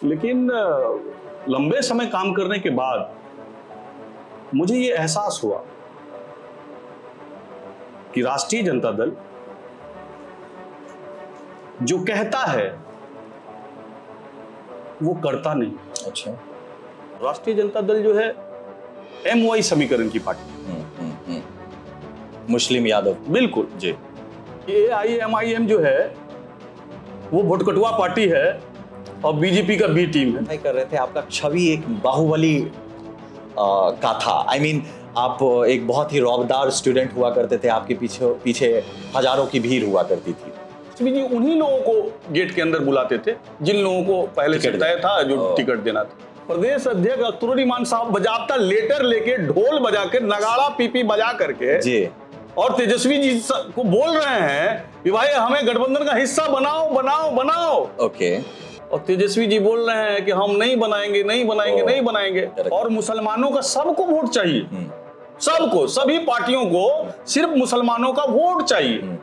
लेकिन लंबे समय काम करने के बाद मुझे ये एहसास हुआ कि राष्ट्रीय जनता दल जो कहता है वो करता नहीं। अच्छा। राष्ट्रीय जनता दल जो है MY समीकरण की पार्टी। मुस्लिम यादव। बिल्कुल जी। AIMIM जो है वो भोटकटुआ पार्टी है और बीजेपी का बी टीम है। नहीं कर रहे थे, आपका छवि एक बाहुबली का था। I mean, आप एक बहुत ही रौबदार स्टूडेंट हुआ करते थे, आपके पीछे हजारों की भीड़ हुआ करती थी। जी उन्हीं लोगों को गेट के अंदर बुलाते थे जिन लोगों को पहले से तय था जो टिकट देना था। प्रदेश अध्यक्ष अख्तरुद्दीन साहब बजाबता लेटर लेके ढोल बजा के नगाड़ा पीपी बजा करके जी और तेजस्वी जी को बोल रहे हैं कि भाई हमें गठबंधन का हिस्सा बनाओ बनाओ बनाओ। ओके। और तेजस्वी जी बोल रहे हैं कि हम नहीं बनाएंगे नहीं बनाएंगे नहीं बनाएंगे। और मुसलमानों का सबको वोट चाहिए, सबको, सभी पार्टियों को सिर्फ मुसलमानों का वोट चाहिए।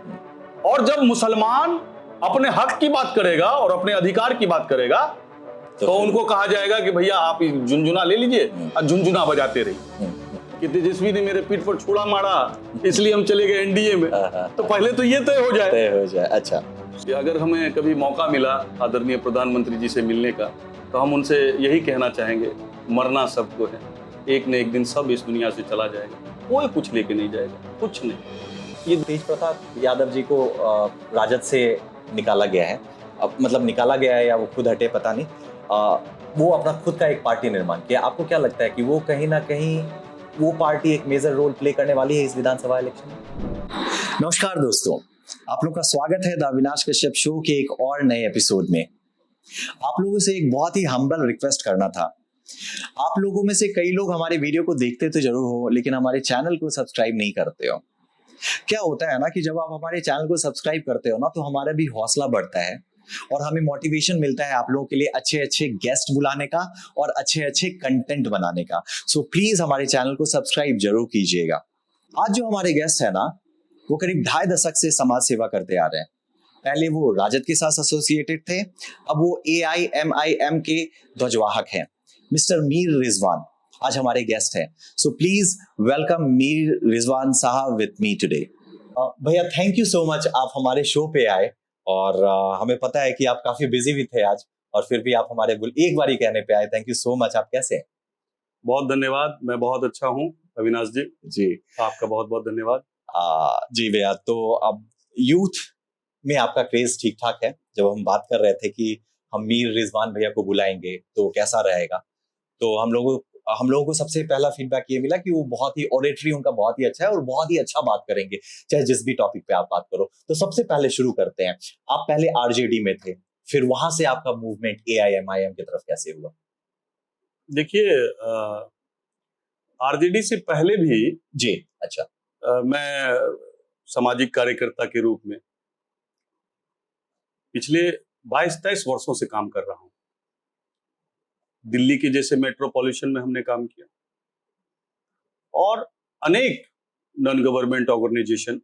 और जब मुसलमान अपने हक की बात करेगा और अपने अधिकार की बात करेगा तो उनको कहा जाएगा कि भैया आप झुनझुना ले लीजिए और झुनझुना बजाते रहिए कि तेजस्वी ने मेरे पीठ पर छुरा मारा इसलिए हम चले गए एनडीए में। तो पहले तो ये तय हो जाए। अच्छा। अगर हमें कभी मौका मिला आदरणीय प्रधानमंत्री जी से मिलने का तो हम उनसे यही कहना चाहेंगे, मरना सबको है, एक न एक दिन सब इस दुनिया से चला जाएगा, कोई कुछ लेके नहीं जाएगा, कुछ नहीं। ये तेज प्रताप यादव जी को राजद से निकाला गया है, अब मतलब निकाला गया है या वो खुद हटे पता नहीं, वो अपना खुद का एक पार्टी निर्माण किया। आपको क्या लगता है कि वो कहीं ना कहीं वो पार्टी एक मेजर रोल प्ले करने वाली है इस विधानसभा इलेक्शन में? नमस्कार दोस्तों, आप लोग का स्वागत है द अविनाश कश्यप शो के एक और नए एपिसोड में। आप लोगों से एक बहुत ही हम्बल रिक्वेस्ट करना था। आप लोगों में से कई लोग हमारे वीडियो को देखते तो जरूर हो लेकिन हमारे चैनल को सब्सक्राइब नहीं करते हो। क्या होता है ना कि जब आप हमारे चैनल को सब्सक्राइब करते हो ना तो हमारा भी हौसला बढ़ता है और हमें मोटिवेशन मिलता है आप लोगों के लिए अच्छे अच्छे गेस्ट बुलाने का और अच्छे अच्छे कंटेंट बनाने का। सो प्लीज हमारे चैनल को सब्सक्राइब जरूर कीजिएगा। आज जो हमारे गेस्ट है ना वो करीब 2.5 दशक से समाज सेवा करते आ रहे हैं। पहले वो राजद के साथ एसोसिएटेड थे, अब वो AIMIM के ध्वजवाहक हैं। मिस्टर मीर रिजवान आज हमारे गेस्ट हैं। So please welcome Mir Rizwan साहब विद मी टुडे। भैया थैंक यू सो मच, आप हमारे शो पे आए और हमें पता है कि आप काफी बिजी भी थे आज और फिर भी आप हमारे एक बार ही कहने पे आए। Thank you so much. आप कैसे हैं? बहुत धन्यवाद, मैं बहुत अच्छा हूँ अविनाश जी। जी आपका बहुत बहुत धन्यवाद। जी भैया, तो अब यूथ में आपका क्रेज ठीक ठाक है। जब हम बात कर रहे थे कि हम मीर रिजवान भैया को बुलाएंगे तो कैसा रहेगा, तो हम लोगों को सबसे पहला फीडबैक ये मिला कि वो बहुत ही ऑरेटरी उनका बहुत ही अच्छा है और बहुत ही अच्छा बात करेंगे चाहे जिस भी टॉपिक पे आप बात करो। तो सबसे पहले शुरू करते हैं, आप पहले RJD में थे, फिर वहां से आपका मूवमेंट AIMIM की तरफ कैसे हुआ? देखिए RJD से पहले भी जी अच्छा। मैं सामाजिक कार्यकर्ता के रूप में पिछले 22-23 वर्षों से काम कर रहा हूं। दिल्ली के जैसे मेट्रोपॉलिटन में हमने काम किया और अनेक नॉन गवर्नमेंट ऑर्गेनाइजेशन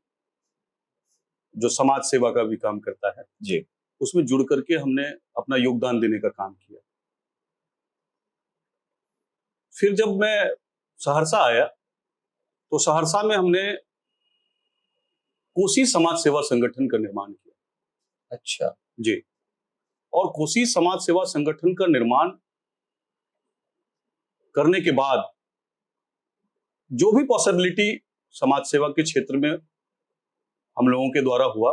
जो समाज सेवा का भी काम करता है जी उसमें जुड़ करके हमने अपना योगदान देने का काम किया। फिर जब मैं सहरसा आया तो सहरसा में हमने कोसी समाज सेवा संगठन का निर्माण किया। अच्छा जी, और कोसी समाज सेवा संगठन का निर्माण करने के बाद जो भी पॉसिबिलिटी समाज सेवा के क्षेत्र में हम लोगों के द्वारा हुआ,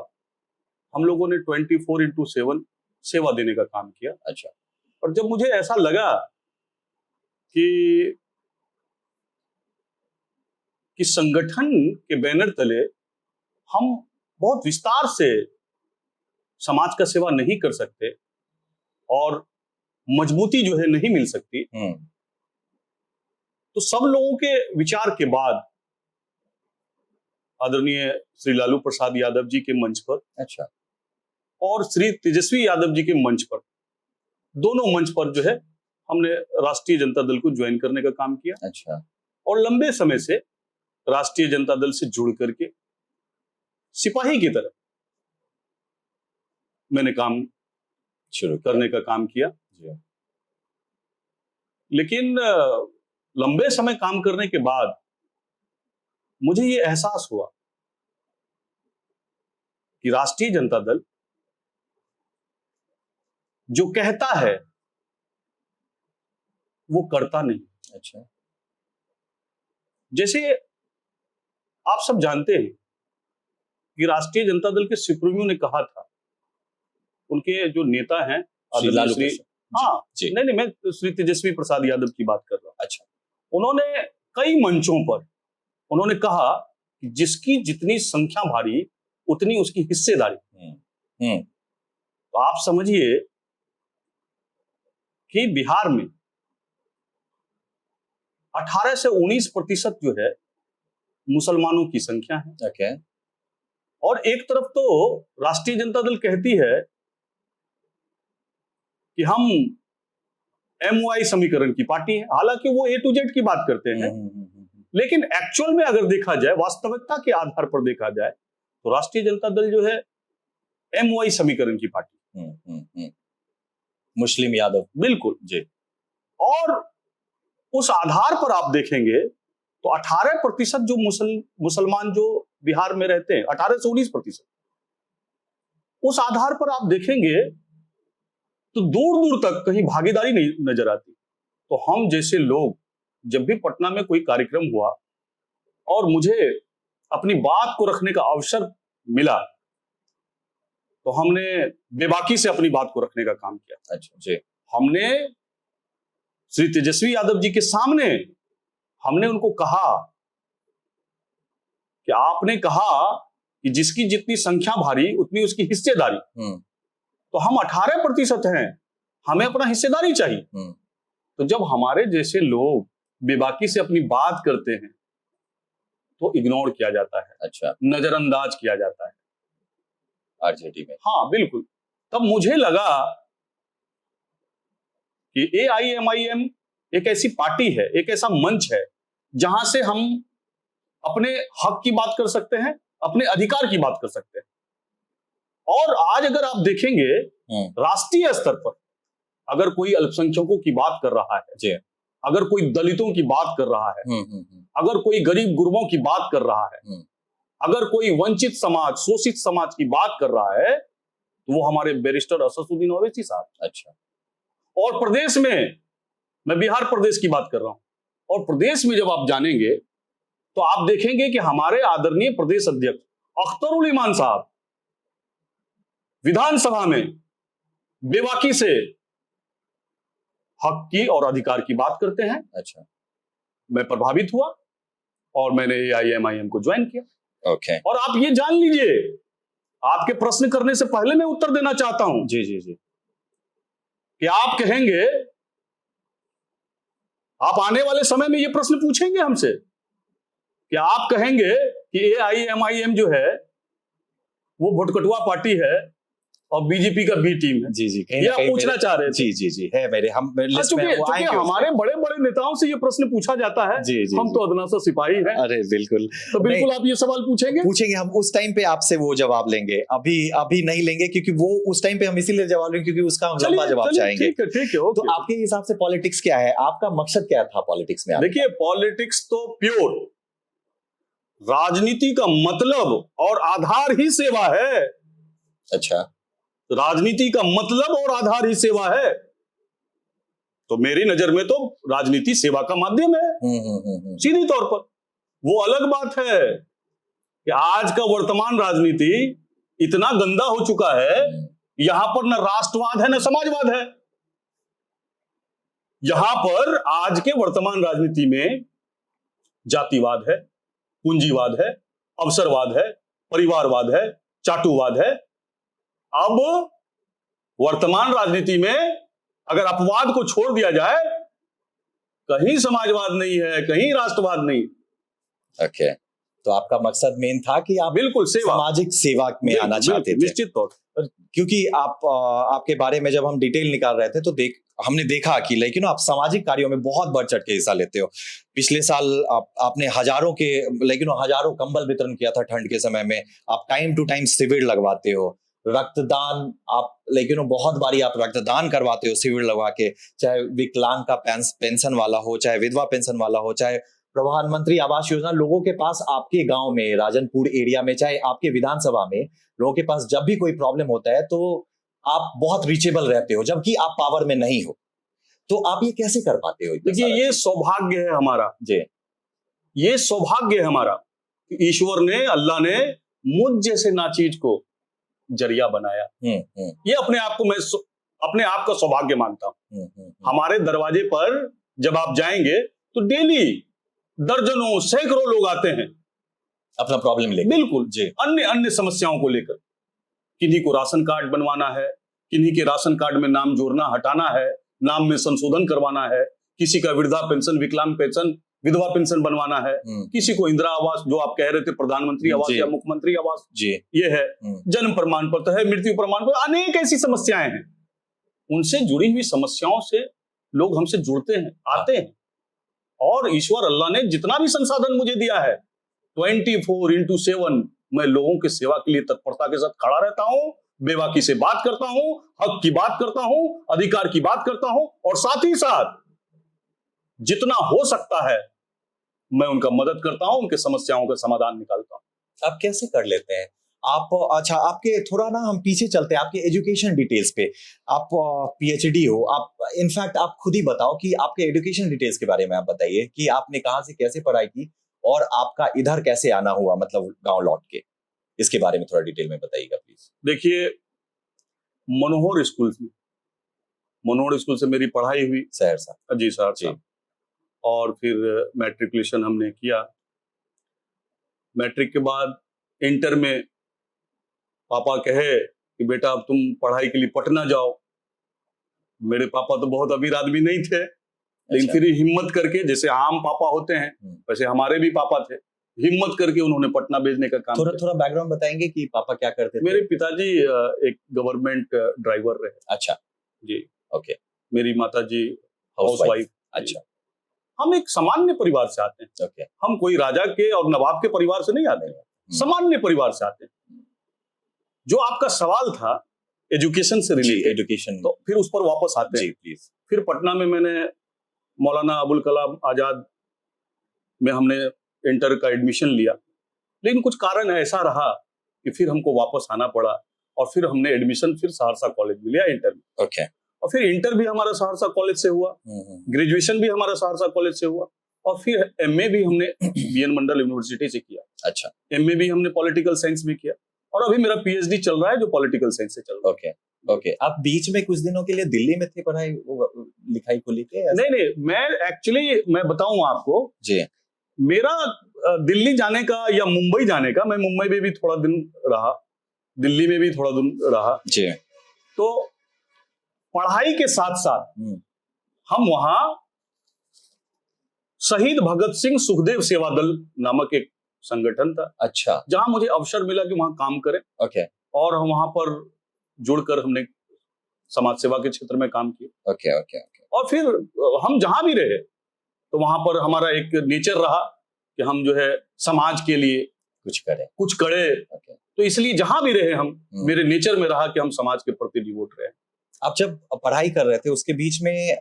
हम लोगों ने 24/7 सेवा देने का काम किया। अच्छा। और जब मुझे ऐसा लगा कि संगठन के बैनर तले हम बहुत विस्तार से समाज का सेवा नहीं कर सकते और मजबूती जो है नहीं मिल सकती, तो सब लोगों के विचार के बाद आदरणीय श्री लालू प्रसाद यादव जी के मंच पर अच्छा और श्री तेजस्वी यादव जी के मंच पर, दोनों मंच पर जो है हमने राष्ट्रीय जनता दल को ज्वाइन करने का काम किया। अच्छा। और लंबे समय से राष्ट्रीय जनता दल से जुड़ करके सिपाही की तरह मैंने काम शुरू करने का काम किया। लेकिन लंबे समय काम करने के बाद मुझे ये एहसास हुआ कि राष्ट्रीय जनता दल जो कहता है वो करता नहीं। अच्छा। जैसे आप सब जानते हैं कि राष्ट्रीय जनता दल के सुप्रीमो ने कहा था, उनके जो नेता हैं श्री लालू श्री प्रसाद। हाँ जी। नहीं मैं श्री तेजस्वी प्रसाद यादव की बात कर रहा हूं। अच्छा। उन्होंने कई मंचों पर उन्होंने कहा कि जिसकी जितनी संख्या भारी उतनी उसकी हिस्सेदारी। तो आप समझिए कि बिहार में 18 से 19% जो है मुसलमानों की संख्या है। ओके। और एक तरफ तो राष्ट्रीय जनता दल कहती है कि हम MOI समीकरण की पार्टी है, हालांकि वो A to Z की बात करते हैं, लेकिन एक्चुअल में अगर देखा जाए, वास्तविकता के आधार पर देखा जाए, तो राष्ट्रीय जनता दल जो है MOI समीकरण की पार्टी। मुस्लिम यादव। बिल्कुल जी। और उस आधार पर आप देखेंगे तो 18% जो मुसलमान जो बिहार में रहते हैं, 18 से 19%, उस आधार पर आप देखेंगे तो दूर दूर तक कहीं भागीदारी नहीं नजर आती। तो हम जैसे लोग जब भी पटना में कोई कार्यक्रम हुआ और मुझे अपनी बात को रखने का अवसर मिला, तो हमने बेबाकी से अपनी बात को रखने का काम किया। अच्छा जी। हमने श्री तेजस्वी यादव जी के सामने हमने उनको कहा कि आपने कहा कि जिसकी जितनी संख्या भारी उतनी उसकी हिस्सेदारी। तो हम 18% हैं, हमें अपना हिस्सेदारी चाहिए। तो जब हमारे जैसे लोग बेबाकी से अपनी बात करते हैं तो इग्नोर किया जाता है। अच्छा। नजरअंदाज किया जाता है आरजेडी में। हाँ बिल्कुल। तब मुझे लगा कि AIMIM एक ऐसी पार्टी है, एक ऐसा मंच है जहां से हम अपने हक की बात कर सकते हैं, अपने अधिकार की बात कर सकते हैं। और आज अगर आप देखेंगे राष्ट्रीय स्तर पर अगर कोई अल्पसंख्यकों की बात कर रहा है जी, अगर कोई दलितों की बात कर रहा है, अगर कोई गरीब गुरबों की बात कर रहा है, अगर कोई वंचित समाज, शोषित समाज की बात कर रहा है, तो वो हमारे बैरिस्टर असदुद्दीन ओवैसी साहब। अच्छा। और प्रदेश में, मैं बिहार प्रदेश की बात कर रहा हूं, और प्रदेश में जब आप जानेंगे तो आप देखेंगे कि हमारे आदरणीय प्रदेश अध्यक्ष अख्तरुल ईमान साहब विधानसभा में बेबाकी से हक की और अधिकार की बात करते हैं। अच्छा। मैं प्रभावित हुआ और मैंने AIMIM को ज्वाइन किया। ओके। और आप ये जान लीजिए, आपके प्रश्न करने से पहले मैं उत्तर देना चाहता हूं। जी जी जी। कि आप कहेंगे, आप आने वाले समय में ये प्रश्न पूछेंगे हमसे कि आप कहेंगे कि AIMIM जो है वो भोटकटुआ पार्टी है और बीजेपी का बी टीम है। जी जी। ये आप पूछना चाह रहे थे। जी जी जी है मेरे हम लिस्ट में वो आएंगे। हमारे बड़े बड़े नेताओं से ये प्रश्न पूछा जाता है। जी जी। हम तो अदना सा सिपाही हैं। अरे बिल्कुल। तो बिल्कुल आप ये सवाल पूछेंगे हम उस टाइम पे आपसे वो जवाब लेंगे। अभी नहीं लेंगे क्योंकि वो उस टाइम पे हम इसीलिए जवाब लेंगे क्योंकि उसका हम लंबा जवाब चाहेंगे। ठीक है। तो आपके हिसाब से पॉलिटिक्स क्या है? आपका मकसद क्या था पॉलिटिक्स में? देखिए, पॉलिटिक्स तो प्योर राजनीति का मतलब और आधार ही सेवा है। अच्छा। राजनीति का मतलब और आधार ही सेवा है। तो मेरी नजर में तो राजनीति सेवा का माध्यम है। सीधी तौर पर। वो अलग बात है कि आज का वर्तमान राजनीति इतना गंदा हो चुका है, यहां पर न राष्ट्रवाद है न समाजवाद है। यहां पर आज के वर्तमान राजनीति में जातिवाद है, पूंजीवाद है, अवसरवाद है, परिवारवाद है, चाटुवाद है। अब वर्तमान राजनीति में अगर अपवाद को छोड़ दिया जाए, कहीं समाजवाद नहीं है, कहीं राष्ट्रवाद नहीं। ओके। तो आपका मकसद मेन था कि आप बिल्कुल सामाजिक सेवा में आना चाहते थे। निश्चित तौर पर। क्योंकि आपके बारे में जब हम डिटेल निकाल रहे थे तो हमने देखा कि लेकिन आप सामाजिक कार्यों में बहुत बढ़ चढ़ के हिस्सा लेते हो। पिछले साल आपने हजारों कंबल वितरण किया था ठंड के समय में। आप टाइम टू टाइम शिविर लगवाते हो, रक्तदान आप बहुत बारी आप रक्तदान करवाते हो शिविर लगा के, चाहे विकलांग का पेंशन वाला हो, चाहे विधवा पेंशन वाला हो, चाहे प्रधानमंत्री आवास योजना, लोगों के पास आपके गांव में, राजनपुर एरिया में, चाहे आपके विधानसभा में, लोगों के पास जब भी कोई प्रॉब्लम होता है तो आप बहुत रीचेबल रहते हो, जबकि आप पावर में नहीं हो। तो आप ये कैसे कर पाते हो? देखिए, ये सौभाग्य है हमारा जी, ये सौभाग्य है हमारा कि ईश्वर ने, अल्लाह ने मुझ जैसे नाचीज को जरिया बनाया। ये अपने आप को मैं अपने आप का सौभाग्य मानता हूं। हमारे दरवाजे पर जब आप जाएंगे तो डेली दर्जनों सैकड़ों लोग आते हैं अपना प्रॉब्लम लेकर। बिल्कुल जी, अन्य अन्य समस्याओं को लेकर। किन्हीं को राशन कार्ड बनवाना है, किन्हीं के राशन कार्ड में नाम जोड़ना हटाना है, नाम में संशोधन करवाना है, किसी का वृद्धा पेंशन, विकलांग पेंशन, विधवा पेंशन बनवाना है, किसी को इंदिरा आवास, जो आप कह रहे थे प्रधानमंत्री आवास या मुख्यमंत्री आवास, जी ये है, जन्म प्रमाण पत्र है, मृत्यु प्रमाण पत्र, अनेक ऐसी समस्याएं हैं। उनसे जुड़ी हुई समस्याओं से लोग हमसे जुड़ते हैं, आते हैं, और ईश्वर अल्लाह ने जितना भी संसाधन मुझे दिया है 24/7 मैं लोगों की सेवा के लिए तत्परता के साथ खड़ा रहता हूं, बेबाकी से बात करता हूं, हक की बात करता हूं, अधिकार की बात करता हूं, और साथ ही साथ जितना हो सकता है मैं उनका मदद करता हूं, उनके समस्याओं का समाधान निकालता हूं। आप कैसे कर लेते हैं आप? अच्छा, आपके थोड़ा ना हम पीछे चलते हैं आपके एजुकेशन डिटेल्स पे। आप पीएचडी हो, आप इनफैक्ट आप खुद ही बताओ कि आपके एजुकेशन डिटेल्स के बारे में आप बताइए कि आपने कहां से कैसे पढ़ाई की और आपका इधर कैसे आना हुआ, मतलब गांव लौट के। इसके बारे में थोड़ा डिटेल में बताइएगा प्लीज। देखिए, मनोहर स्कूल से मेरी पढ़ाई हुई, सहरसा। जी सहरसा। और फिर मैट्रिकुलेशन हमने किया। मैट्रिक के बाद इंटर में पापा कहे कि बेटा अब तुम पढ़ाई के लिए पटना जाओ। मेरे पापा तो बहुत अमीर आदमी नहीं थे, लेकिन फिर हिम्मत करके, जैसे आम पापा होते हैं वैसे हमारे भी पापा थे, हिम्मत करके उन्होंने पटना भेजने का काम थोड़ा बैकग्राउंड बताएंगे कि पापा क्या करते थे? मेरे पिताजी एक गवर्नमेंट ड्राइवर रहे। अच्छा जी, ओके। मेरी माता जी हाउसवाइफ। अच्छा। हम एक सामान्य परिवार से आते हैं। ओके। हम कोई राजा के और नवाब के परिवार से नहीं आते हैं, सामान्य परिवार से आते हैं। जो आपका सवाल था एजुकेशन से रिलेटेड, एजुकेशन, तो फिर उस पर वापस आते हैं। प्लीज। फिर पटना में मैंने मौलाना अबुल कलाम आजाद में हमने इंटर का एडमिशन लिया, लेकिन कुछ कारण ऐसा रहा कि फिर हमको वापस आना पड़ा, और फिर हमने एडमिशन फिर सहरसा कॉलेज में लिया इंटर में। ओके। और फिर इंटर भी हमारा सहरसा कॉलेज से हुआ, ग्रेजुएशन भी हमारा सहरसा कॉलेज से हुआ, और फिर एमए भी हमने बीएन मंडल यूनिवर्सिटी से किया। अच्छा। एमए भी हमने पॉलिटिकल साइंस में किया, और अभी मेरा पीएचडी चल रहा है जो पॉलिटिकल साइंस से चल रहा है। Okay okay. आप बीच में कुछ दिनों के लिए दिल्ली में थे पढ़ाई लिखाई को लेके? नहीं, मैं एक्चुअली मैं बताऊं आपको जी, मेरा दिल्ली जाने का या मुंबई जाने का, मैं मुंबई में भी थोड़ा दिन रहा, दिल्ली में भी थोड़ा दिन रहा जी। तो पढ़ाई के साथ साथ हम वहां शहीद भगत सिंह सुखदेव सेवा दल नामक एक संगठन था। अच्छा। जहां मुझे अवसर मिला कि वहां काम करें। ओके। और हम वहां पर जुड़कर हमने समाज सेवा के क्षेत्र में काम किया। Okay okay okay. और फिर हम जहां भी रहे तो वहां पर हमारा एक नेचर रहा कि हम जो है समाज के लिए कुछ करें। तो इसलिए जहां भी रहे हम, मेरे नेचर में रहा कि हम समाज के प्रति डिवोट रहे। आप जब पढ़ाई कर रहे थे उसके बीच में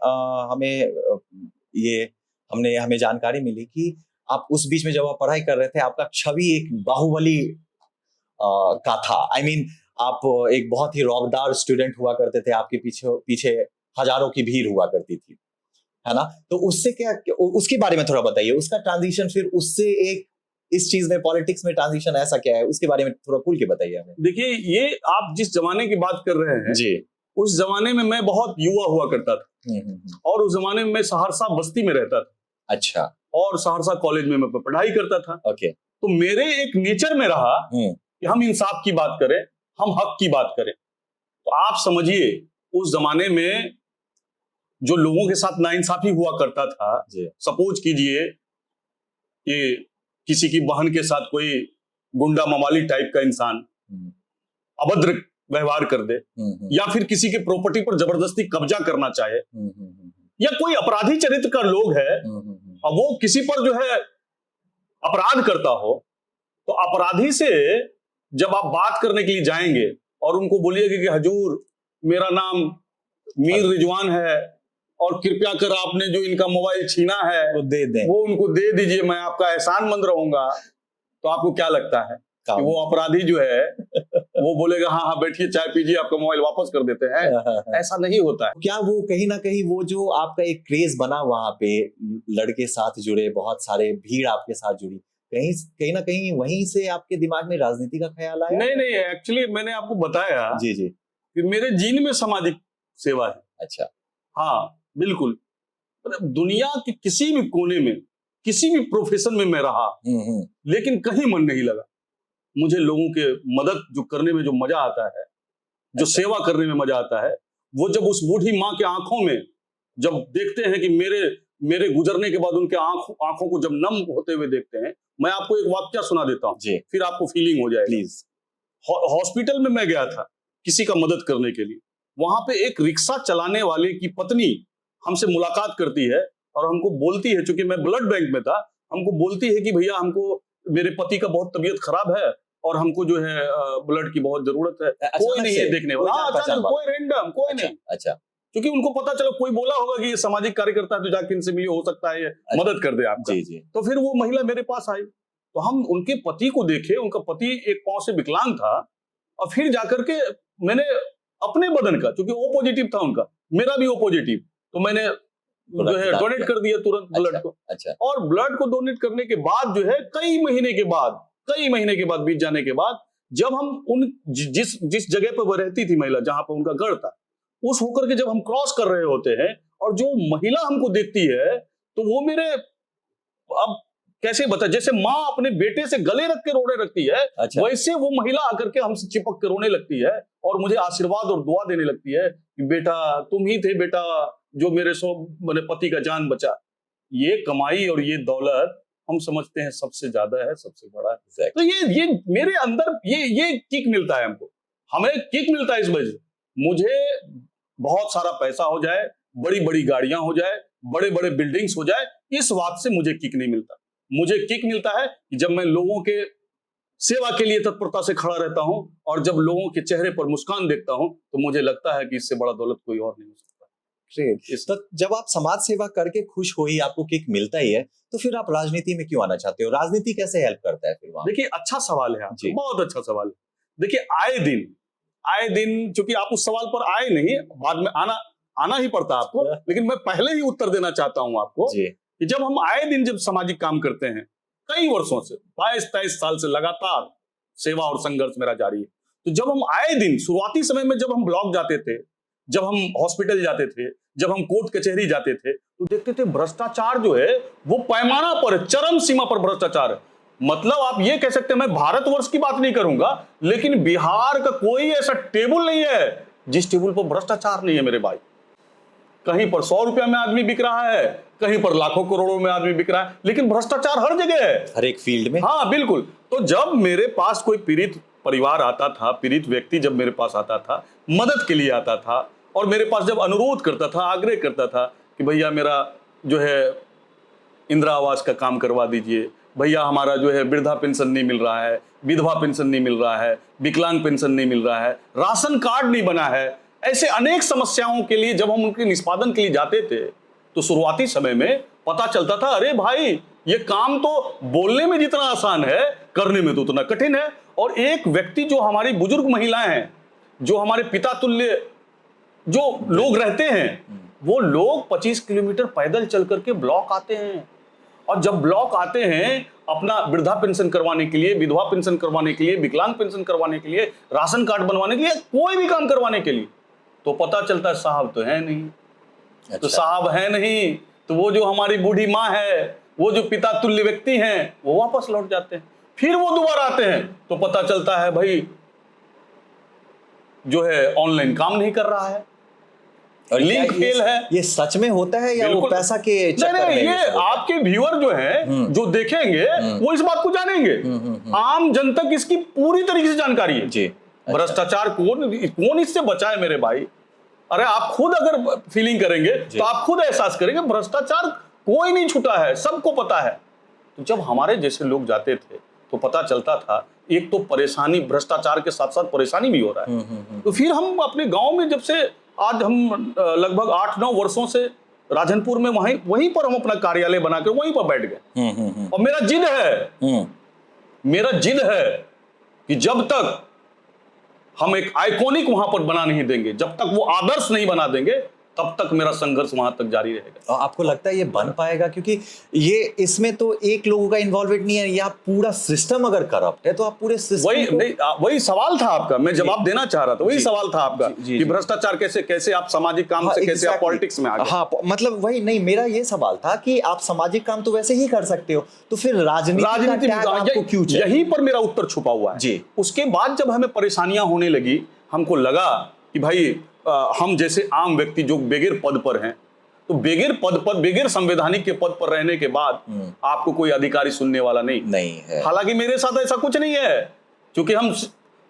हमें जानकारी मिली कि आप उस बीच में जब आप पढ़ाई कर रहे थे आपका छवि एक बाहुबली का था। I mean, आप एक बहुत ही रौबदार स्टूडेंट हुआ करते थे, आपके पीछे हजारों की भीड़ हुआ करती थी, है ना? तो उससे क्या, उसके बारे में थोड़ा बताइए, उसका ट्रांजिशन फिर उससे एक इस चीज में, पॉलिटिक्स में ट्रांजिशन ऐसा क्या है, उसके बारे में थोड़ा खुल के बताइए हमें। देखिए, ये आप जिस जमाने की बात कर रहे हैं जी, उस जमाने में मैं बहुत युवा हुआ करता था। और उस जमाने में मैं सहरसा बस्ती में रहता था। अच्छा। और सहरसा कॉलेज में मैं पढ़ाई करता था। ओके। तो मेरे एक नेचर में रहा कि हम इंसाफ की बात करें, हम हक की बात करें। तो आप समझिए उस जमाने में जो लोगों के साथ नाइंसाफी हुआ करता था, सपोज कीजिए कि किसी की बहन के साथ कोई गुंडा मवाली टाइप का इंसान अभद्र व्यवहार कर दे, या फिर किसी के प्रॉपर्टी पर जबरदस्ती कब्जा करना चाहे, या कोई अपराधी चरित्र का लोग है और वो किसी पर जो है अपराध करता हो, तो अपराधी से जब आप बात करने के लिए जाएंगे और उनको बोलिएगा कि हजूर मेरा नाम मीर रिजवान है और कृपया कर आपने जो इनका मोबाइल छीना है वो दे दें, वो उनको दे दीजिए, मैं आपका एहसानमंद रहूंगा। तो आपको क्या लगता है कि वो अपराधी जो है वो बोलेगा हाँ हाँ बैठिए चाय पीजिए, आपका मोबाइल वापस कर देते हैं? ऐसा नहीं होता है। क्या वो कहीं ना कहीं वो जो आपका एक क्रेज बना वहां पे, लड़के साथ जुड़े, बहुत सारे भीड़ आपके साथ जुड़ी, कहीं ना कहीं वहीं से आपके दिमाग में राजनीति का ख्याल आया? नहीं, एक्चुअली मैंने आपको बताया जी जी कि मेरे जीन में सामाजिक सेवा है। अच्छा, हाँ बिल्कुल, मतलब दुनिया के किसी भी कोने में किसी भी प्रोफेशन में मैं रहा, लेकिन कहीं मन नहीं लगा। मुझे लोगों के मदद जो करने में जो मजा आता है, जो सेवा करने में मजा आता है, वो जब उस बूढ़ी माँ के आंखों में जब देखते हैं कि मेरे गुजरने के बाद उनके आंखों को जब नम होते हुए देखते हैं। मैं आपको एक वाक्य सुना देता हूँ, फिर आपको फीलिंग हो जाएगी। प्लीज। हॉस्पिटल में मैं गया था किसी का मदद करने के लिए। वहां पे एक रिक्शा चलाने वाले की पत्नी हमसे मुलाकात करती है और हमको बोलती है, चूंकि मैं ब्लड बैंक में था, हमको बोलती है कि भैया हमको मेरे पति का बहुत तबीयत खराब है और हमको जो है ब्लड की बहुत जरूरत है। कोई नहीं है देखने वाला, कोई रैंडम कोई नहीं। अच्छा, क्योंकि उनको पता चला कोई बोला होगा कि ये सामाजिक कार्यकर्ता है तो जाके इनसे मिलिए, हो सकता है ये मदद कर दे आपका। जी। तो फिर वो महिला मेरे पास आई तो हम उनके पति को देखे। उनका पति एक पांव से विकलांग था और फिर जाकर के मैंने अपने बदन का, क्योंकि ओ पॉजिटिव था उनका, मेरा भी ओ पॉजिटिव, तो मैंने जो है डोनेट कर दिया तुरंत ब्लड को। अच्छा। और ब्लड को डोनेट करने के बाद जो है कई महीने के बाद बीत जाने के बाद, जब हम जिस जगह पर वह रहती थी महिला, जहां पर उनका घर था, उस होकर के जब हम क्रॉस कर रहे होते हैं और जो महिला हमको देखती है तो वो मेरे, अब कैसे बता, जैसे माँ अपने बेटे से गले रख के रोने लगती है, वैसे वो महिला आकर के हमसे चिपक के रोने लगती है और मुझे आशीर्वाद और दुआ देने लगती है कि बेटा तुम ही थे बेटा जो मेरे मेरे पति का जान बचा। ये कमाई और ये दौलत हम समझते हैं सबसे ज्यादा है, सबसे बड़ा है। तो ये मेरे अंदर ये किक मिलता है, हमको हमें किक मिलता है इस वजह से। मुझे बहुत सारा पैसा हो जाए, बड़ी बड़ी गाड़ियां हो जाए, बड़े बड़े बिल्डिंग्स हो जाए, इस बात से मुझे किक नहीं मिलता। मुझे किक मिलता है कि जब मैं लोगों के सेवा के लिए तत्परता से खड़ा रहता हूं और जब लोगों के चेहरे पर मुस्कान देखता हूं तो मुझे लगता है कि इससे बड़ा दौलत कोई और नहीं हो सकता। तो जब आप समाज सेवा करके खुश हो ही, आपको किक मिलता ही है, तो फिर आप राजनीति में क्यों आना चाहते हो? राजनीति कैसे हेल्प करता है फिर वहां? देखिए अच्छा सवाल है आपका, बहुत अच्छा सवाल है। देखिए आए दिन चूंकि आप उस सवाल पर आए नहीं, बाद में आना ही पड़ता आपको, लेकिन मैं पहले ही उत्तर देना चाहता हूं आपको कि जब हम आए दिन जब सामाजिक काम करते हैं, कई वर्षों से 22-23 साल से लगातार सेवा और संघर्ष मेरा जारी है, तो जब हम आए दिन शुरुआती समय में जब हम ब्लॉक जाते थे, जब हम हॉस्पिटल जाते थे, जब हम कोर्ट कचहरी जाते थे, तो देखते थे भ्रष्टाचार जो है वो पैमाना पर, चरम सीमा पर भ्रष्टाचार है। मतलब आप ये कह सकते हैं, मैं भारतवर्ष की बात नहीं करूंगा, लेकिन बिहार का कोई ऐसा टेबल नहीं है जिस टेबल पर भ्रष्टाचार नहीं है मेरे भाई। कहीं पर 100 रुपया में आदमी बिक रहा है, कहीं पर लाखों करोड़ों में आदमी बिक रहा है, लेकिन भ्रष्टाचार हर जगह है, हर एक फील्ड में। हाँ बिल्कुल। तो जब मेरे पास कोई पीड़ित परिवार आता था, पीड़ित व्यक्ति जब मेरे पास आता था, मदद के लिए आता था और मेरे पास जब अनुरोध करता था, आग्रह करता था कि भैया मेरा जो है इंदिरा आवास का काम करवा दीजिए, भैया हमारा जो है वृद्धा पेंशन नहीं मिल रहा है, विधवा पेंशन नहीं मिल रहा है, विकलांग पेंशन नहीं मिल रहा है, राशन कार्ड नहीं बना है, ऐसे अनेक समस्याओं के लिए जब हम उनके निष्पादन के लिए जाते थे, तो शुरुआती समय में पता चलता था, अरे भाई ये काम तो बोलने में जितना आसान है, करने में तो उतना कठिन है। और एक व्यक्ति, जो हमारी बुजुर्ग महिलाएं हैं, जो हमारे पिता तुल्य जो लोग रहते हैं, वो लोग 25 किलोमीटर पैदल चल करके ब्लॉक आते हैं, और जब ब्लॉक आते हैं अपना वृद्धा पेंशन करवाने के लिए, विधवा पेंशन करवाने के लिए, विकलांग पेंशन करवाने के लिए, राशन कार्ड बनवाने के लिए, कोई भी काम करवाने के लिए, तो पता चलता है साहब तो है नहीं। अच्छा। तो साहब है नहीं, तो वो जो हमारी बूढ़ी माँ है, वो जो पिता तुल्य व्यक्ति हैं, वो वापस लौट जाते हैं। फिर वो दोबारा आते हैं तो पता चलता है भाई जो है ऑनलाइन काम नहीं कर रहा है, और लिंक फेल है। ये सच में होता है या वो पैसा के चक्कर में? ये आपके व्यूअर जो है, जो देखेंगे वो इस बात को जानेंगे। आम जनता की इसकी पूरी तरीके से जानकारी है जी। भ्रष्टाचार कौन इससे बचाए मेरे भाई? अरे आप खुद अगर फीलिंग करेंगे तो आप खुद एहसास करेंगे, भ्रष्टाचार कोई नहीं छूटा है, सबको पता है। तो जब हमारे जैसे लोग जाते थे तो पता चलता था एक तो परेशानी, भ्रष्टाचार के साथ साथ परेशानी भी हो रहा है। तो फिर हम अपने गांव में, जब से आज हम लगभग 8-9 वर्षों से राजनपुर में वहीं पर हम अपना कार्यालय बनाकर वहीं पर बैठ गए। और मेरा जिद है कि जब तक हम एक आइकॉनिक वहां पर बना नहीं देंगे, जब तक वो आदर्श नहीं बना देंगे, तब तक मेरा संघर्ष वहां तक जारी रहेगा। और आपको लगता है ये बन पाएगा? क्योंकि ये इसमें तो एक लोगों का इन्वॉल्वमेंट नहीं है, या पूरा सिस्टम अगर करप्ट है तो आप पूरे सिस्टम वही सवाल था आपका, मैं जवाब देना चाह रहा था। वही सवाल था आपका कि भ्रष्टाचार कैसे आप सामाजिक काम से कैसे आप पॉलिटिक्स में आ गए। हाँ, मतलब वही नहीं, मेरा ये सवाल था कि आप सामाजिक काम तो वैसे ही कर सकते हो, तो फिर राजनीति आपको क्यों चाहिए? यहीं पर मेरा उत्तर छुपा हुआ है जी। उसके बाद जब हमें परेशानियां होने लगी, हमको लगा कि भाई हम जैसे आम व्यक्ति जो बेगैर पद पर हैं, तो बेगैर पद पर, बेगैर संवैधानिक के पद पर रहने के बाद आपको कोई अधिकारी सुनने वाला नहीं है। हालांकि मेरे साथ ऐसा कुछ नहीं है, क्योंकि हम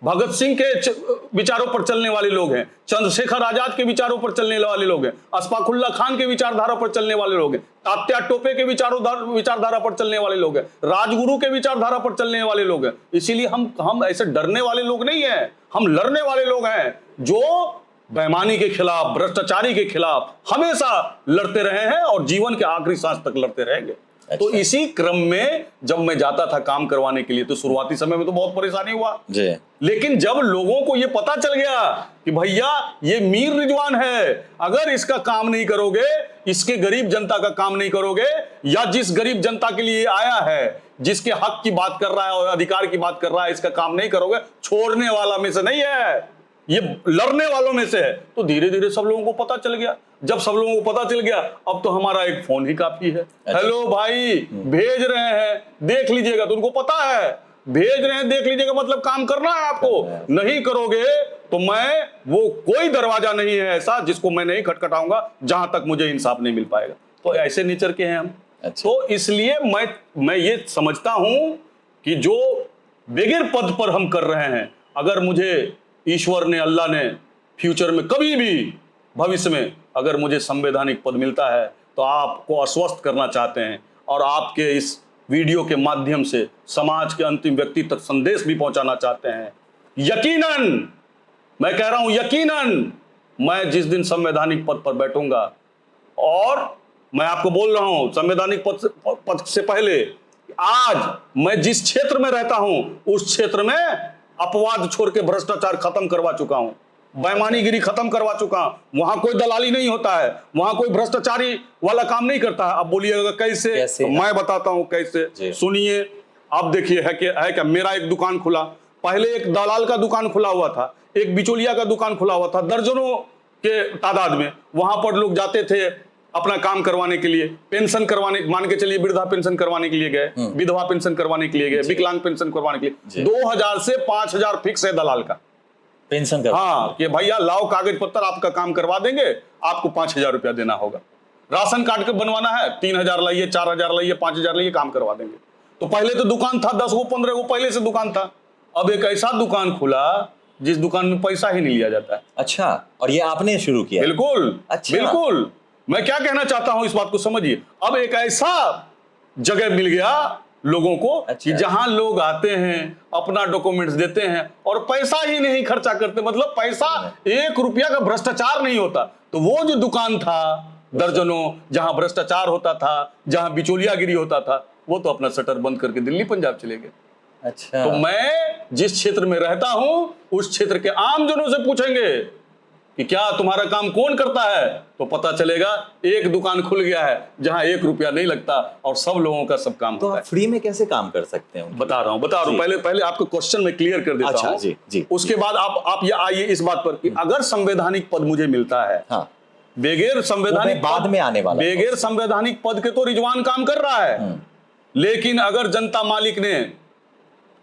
भगत सिंह के विचारों पर चलने वाले लोग हैं, चंद्रशेखर आजाद के विचारों पर चलने वाले लोग हैं, अशफाकुल्ला खान के विचारधारा पर चलने वाले लोग हैं, तात्या टोपे के विचारधारा पर चलने वाले लोग हैं, राजगुरु के विचारधारा पर चलने वाले लोग हैं। इसीलिए हम ऐसे डरने वाले लोग नहीं हैं, हम लड़ने वाले लोग हैं, जो बेईमानी के खिलाफ, भ्रष्टाचारी के खिलाफ हमेशा लड़ते रहे हैं और जीवन के आखिरी सांस तक लड़ते रहेंगे। अच्छा। तो इसी क्रम में जब मैं जाता था काम करवाने के लिए, तो शुरुआती समय में तो बहुत परेशानी हुआ जी। लेकिन जब लोगों को ये पता चल गया कि भैया ये मीर रिजवान है, अगर इसका काम नहीं करोगे, इसके गरीब जनता का काम नहीं करोगे, या जिस गरीब जनता के लिए आया है, जिसके हक की बात कर रहा है और अधिकार की बात कर रहा है, इसका काम नहीं करोगे, छोड़ने वाला में से नहीं है, ये लड़ने वालों में से है। तो धीरे धीरे सब लोगों को पता चल गया। जब सब लोगों को पता चल गया, अब तो हमारा एक फोन ही काफी है। अच्छा। हेलो भाई, भेज रहे हैं, देख लीजिएगा। तो उनको पता है, भेज रहे हैं, देख लीजिएगा, मतलब काम करना है आपको। नहीं करोगे तो मैं, वो कोई दरवाजा नहीं है ऐसा जिसको मैं नहीं खटखटाऊंगा जहां तक मुझे इंसाफ नहीं मिल पाएगा। तो ऐसे नेचर के हैं हम। अच्छा। तो इसलिए मैं ये समझता हूं कि जो बगैर पद पर हम कर रहे हैं, अगर मुझे ईश्वर ने, अल्लाह ने फ्यूचर में कभी भी भविष्य में अगर मुझे संवैधानिक पद मिलता है, तो आपको आश्वस्त करना चाहते हैं और आपके इस वीडियो के माध्यम से समाज के अंतिम व्यक्ति तक संदेश भी पहुंचाना चाहते हैं। यकीनन, मैं कह रहा हूं यकीनन, मैं जिस दिन संवैधानिक पद पर बैठूंगा, और मैं आपको बोल रहा हूं संवैधानिक पद से पहले, आज मैं जिस क्षेत्र में रहता हूं उस क्षेत्र में अपवाद छोड़ के भ्रष्टाचार खत्म करवा चुका हूं, बेईमानीगिरी खत्म करवा चुका हूं। वहां कोई दलाली नहीं होता है, वहां कोई भ्रष्टाचारी वाला काम नहीं करता है। अब बोलिएगा कैसे? तो मैं बताता हूं कैसे, सुनिए। आप देखिए, है क्या, मेरा एक दुकान खुला, पहले एक दलाल का दुकान खुला हुआ था, एक बिचौलिया का दुकान खुला हुआ था, दर्जनों के तादाद में। वहां पर लोग जाते थे अपना काम करवाने के लिए, पेंशन करवाने, मान के चलिए वृद्धा पेंशन करवाने के लिए गए, विधवा पेंशन करवाने के लिए गए, विकलांग पेंशन करवाने के लिए 2000 से 5000 फिक्स है दलाल का पेंशन का। हाँ, कि भैया लाओ कागज पत्तर, आपका काम करवा देंगे, आपको 5000 रुपया देना होगा। राशन कार्ड बनवाना है, 3000 लाइए, 4000 लाइए, 5000 लाइए, काम करवा देंगे। तो पहले तो दुकान था 10 गो 15 गो, पहले से दुकान था। अब एक ऐसा दुकान खुला जिस दुकान में पैसा ही नहीं लिया जाता है। अच्छा, और ये आपने शुरू किया? बिल्कुल। अच्छा। बिल्कुल। मैं क्या कहना चाहता हूं, इस बात को समझिए। अब एक ऐसा जगह मिल गया लोगों को। अच्छा। कि जहां लोग आते हैं, अपना डॉक्यूमेंट्स देते हैं और पैसा ही नहीं खर्चा करते, मतलब पैसा 1 रुपया का भ्रष्टाचार नहीं होता। तो वो जो दुकान था दर्जनों, जहां भ्रष्टाचार होता था, जहां बिचौलियागिरी होता था, वो तो अपना शटर बंद करके दिल्ली पंजाब चले गए। अच्छा। तो मैं जिस क्षेत्र में रहता हूं उस क्षेत्र के आम जनों से पूछेंगे कि क्या तुम्हारा काम कौन करता है, तो पता चलेगा एक दुकान खुल गया है जहां 1 रुपया नहीं लगता और सब लोगों का सब काम होता है। तो फ्री में कैसे काम कर सकते हैं? बता रहा हूं। पहले आपको क्वेश्चन में क्लियर कर देता हूं। जी। उसके बाद आप ये आइए इस बात पर कि अगर संवैधानिक पद मुझे मिलता है, हाँ, बगैर संवैधानिक बाद में आने वाला, बगैर संवैधानिक पद के तो रिजवान काम कर रहा है, लेकिन अगर जनता मालिक ने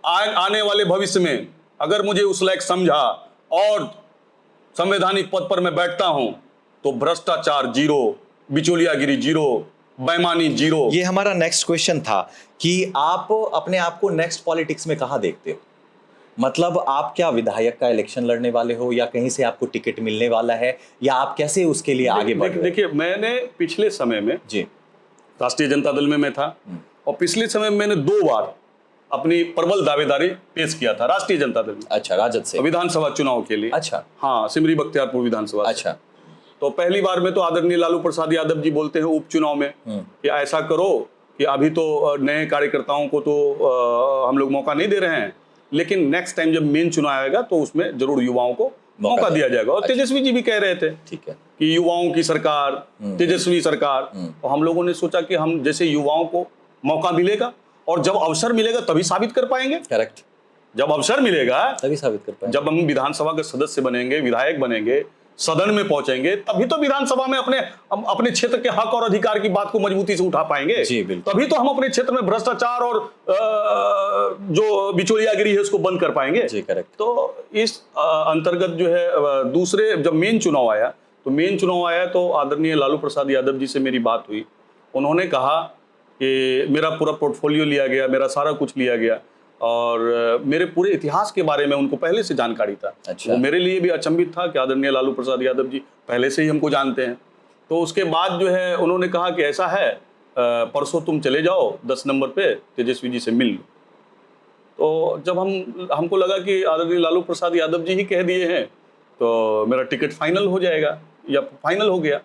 आने वाले भविष्य में अगर मुझे उस लायक समझा और संवैधानिक पद पर मैं बैठता हूं, तो भ्रष्टाचार 0, बिचौलियागिरी 0, बेईमानी 0। ये हमारा नेक्स्ट क्वेश्चन था कि आप अपने आप को नेक्स्ट पॉलिटिक्स में कहां देखते हो? मतलब आप क्या विधायक का इलेक्शन लड़ने वाले हो, या कहीं से आपको टिकट मिलने वाला है, या आप कैसे उसके लिए आगे बढ़ रहे हो? देखिए, मैंने पिछले समय में जी राष्ट्रीय जनता दल में मैं था, और पिछले समय में मैंने 2 बार अपनी प्रबल दावेदारी पेश किया था राष्ट्रीय जनता दल में। अच्छा, राजद से विधानसभा चुनाव के लिए। अच्छा, हाँ, सिमरी बख्तियारपुर विधानसभा। अच्छा। तो पहली बार में तो आदरणीय लालू प्रसाद यादव जी बोलते हैं उपचुनाव में कि ऐसा करो कि अभी तो नए कार्यकर्ताओं को तो हम लोग मौका नहीं दे रहे हैं, लेकिन नेक्स्ट टाइम जब मेन चुनाव आएगा तो उसमें जरूर युवाओं को मौका दिया जाएगा। और तेजस्वी जी भी कह रहे थे, ठीक है, कि युवाओं की सरकार, तेजस्वी सरकार। तो हम लोगों ने सोचा कि हम जैसे युवाओं को मौका मिलेगा और जब अवसर मिलेगा तभी साबित कर पाएंगे। करेक्ट, जब अवसर मिलेगा तभी साबित कर पाएंगे। जब हम विधानसभा के सदस्य बनेंगे, विधायक बनेंगे, सदन में पहुंचेंगे, तभी तो विधानसभा में अपने क्षेत्र के हक और अधिकार की बात को मजबूती से उठा पाएंगे। जी, बिल्कुल। तभी तो हम अपने क्षेत्र में भ्रष्टाचार और जो बिचौलियागिरी है उसको बंद कर पाएंगे। जी, करेक्ट। तो इस अंतर्गत जो है दूसरे जब मेन चुनाव आया तो आदरणीय लालू प्रसाद यादव जी से मेरी बात हुई। उन्होंने कहा कि मेरा पूरा पोर्टफोलियो लिया गया, मेरा सारा कुछ लिया गया और मेरे पूरे इतिहास के बारे में उनको पहले से जानकारी था। अच्छा। वो मेरे लिए भी अचंभित था कि आदरणीय लालू प्रसाद यादव जी पहले से ही हमको जानते हैं। तो उसके बाद जो है उन्होंने कहा कि ऐसा है, परसों तुम चले जाओ 10 नंबर पे तेजस्वी जी से मिल लो। तो जब हमको लगा कि आदरणीय लालू प्रसाद यादव जी ही कह दिए हैं तो मेरा टिकट फाइनल हो जाएगा, या फाइनल हो गया।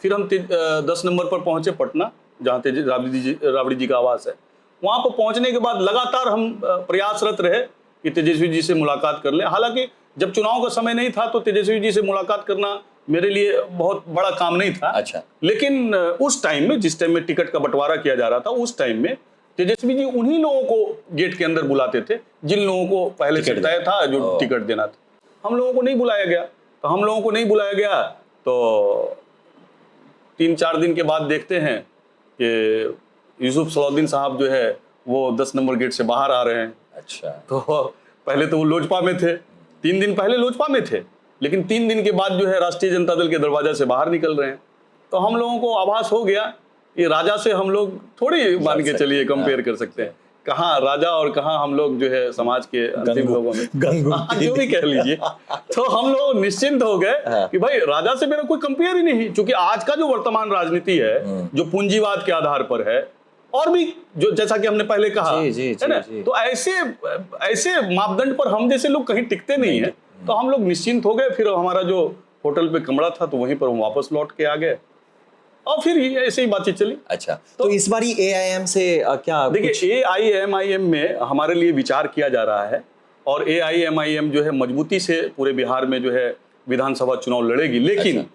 फिर हम 10 नंबर पर पहुंचे पटना, जहाँ राबड़ी जी का आवास है। वहाँ पर पहुंचने के बाद लगातार हम प्रयासरत रहे कि तेजस्वी जी से मुलाकात कर लें। हालांकि जब चुनाव का समय नहीं था तो तेजस्वी जी से मुलाकात करना मेरे लिए बहुत बड़ा काम नहीं था। अच्छा। लेकिन उस टाइम में, जिस टाइम में टिकट का बंटवारा किया जा रहा था, उस टाइम में तेजस्वी जी उन्हीं लोगों को गेट के अंदर बुलाते थे जिन लोगों को पहले से तय था जो टिकट देना था। हम लोगों को नहीं बुलाया गया। तो 3-4 दिन के बाद देखते हैं कि यूसुफ सलाउद्दीन साहब जो है वो 10 नंबर गेट से बाहर आ रहे हैं। अच्छा। तो पहले तो वो लोजपा में थे, 3 दिन पहले लोजपा में थे, लेकिन 3 दिन के बाद जो है राष्ट्रीय जनता दल के दरवाजा से बाहर निकल रहे हैं। तो हम लोगों को आभास हो गया कि राजा से हम लोग थोड़ी मान के चलिए कंपेयर कर सकते हैं। कहाँ राजा और कहाँ हम लोग जो है समाज के अंतिम लोगों में जो भी कह लीजिए। तो हम लोग निश्चिंत हो गए कि भाई राजा से मेरा कोई कंपेयर ही नहीं, क्योंकि आज का जो वर्तमान राजनीति है जो पूंजीवाद के आधार पर है, और भी जो जैसा कि हमने पहले कहा है ना, तो ऐसे मापदंड पर हम जैसे लोग कहीं टिकते नहीं है। तो हम लोग निश्चिंत हो गए। फिर हमारा जो होटल पे कमरा था तो वहीं पर हम वापस लौट के आ गए और फिर ऐसे ही बातचीत चली। अच्छा, तो इस बारी AIM से क्या? देखिए, AIMIM में हमारे लिए विचार किया जा रहा है और AIMIM जो है मजबूती से पूरे बिहार में जो है विधानसभा चुनाव लड़ेगी। लेकिन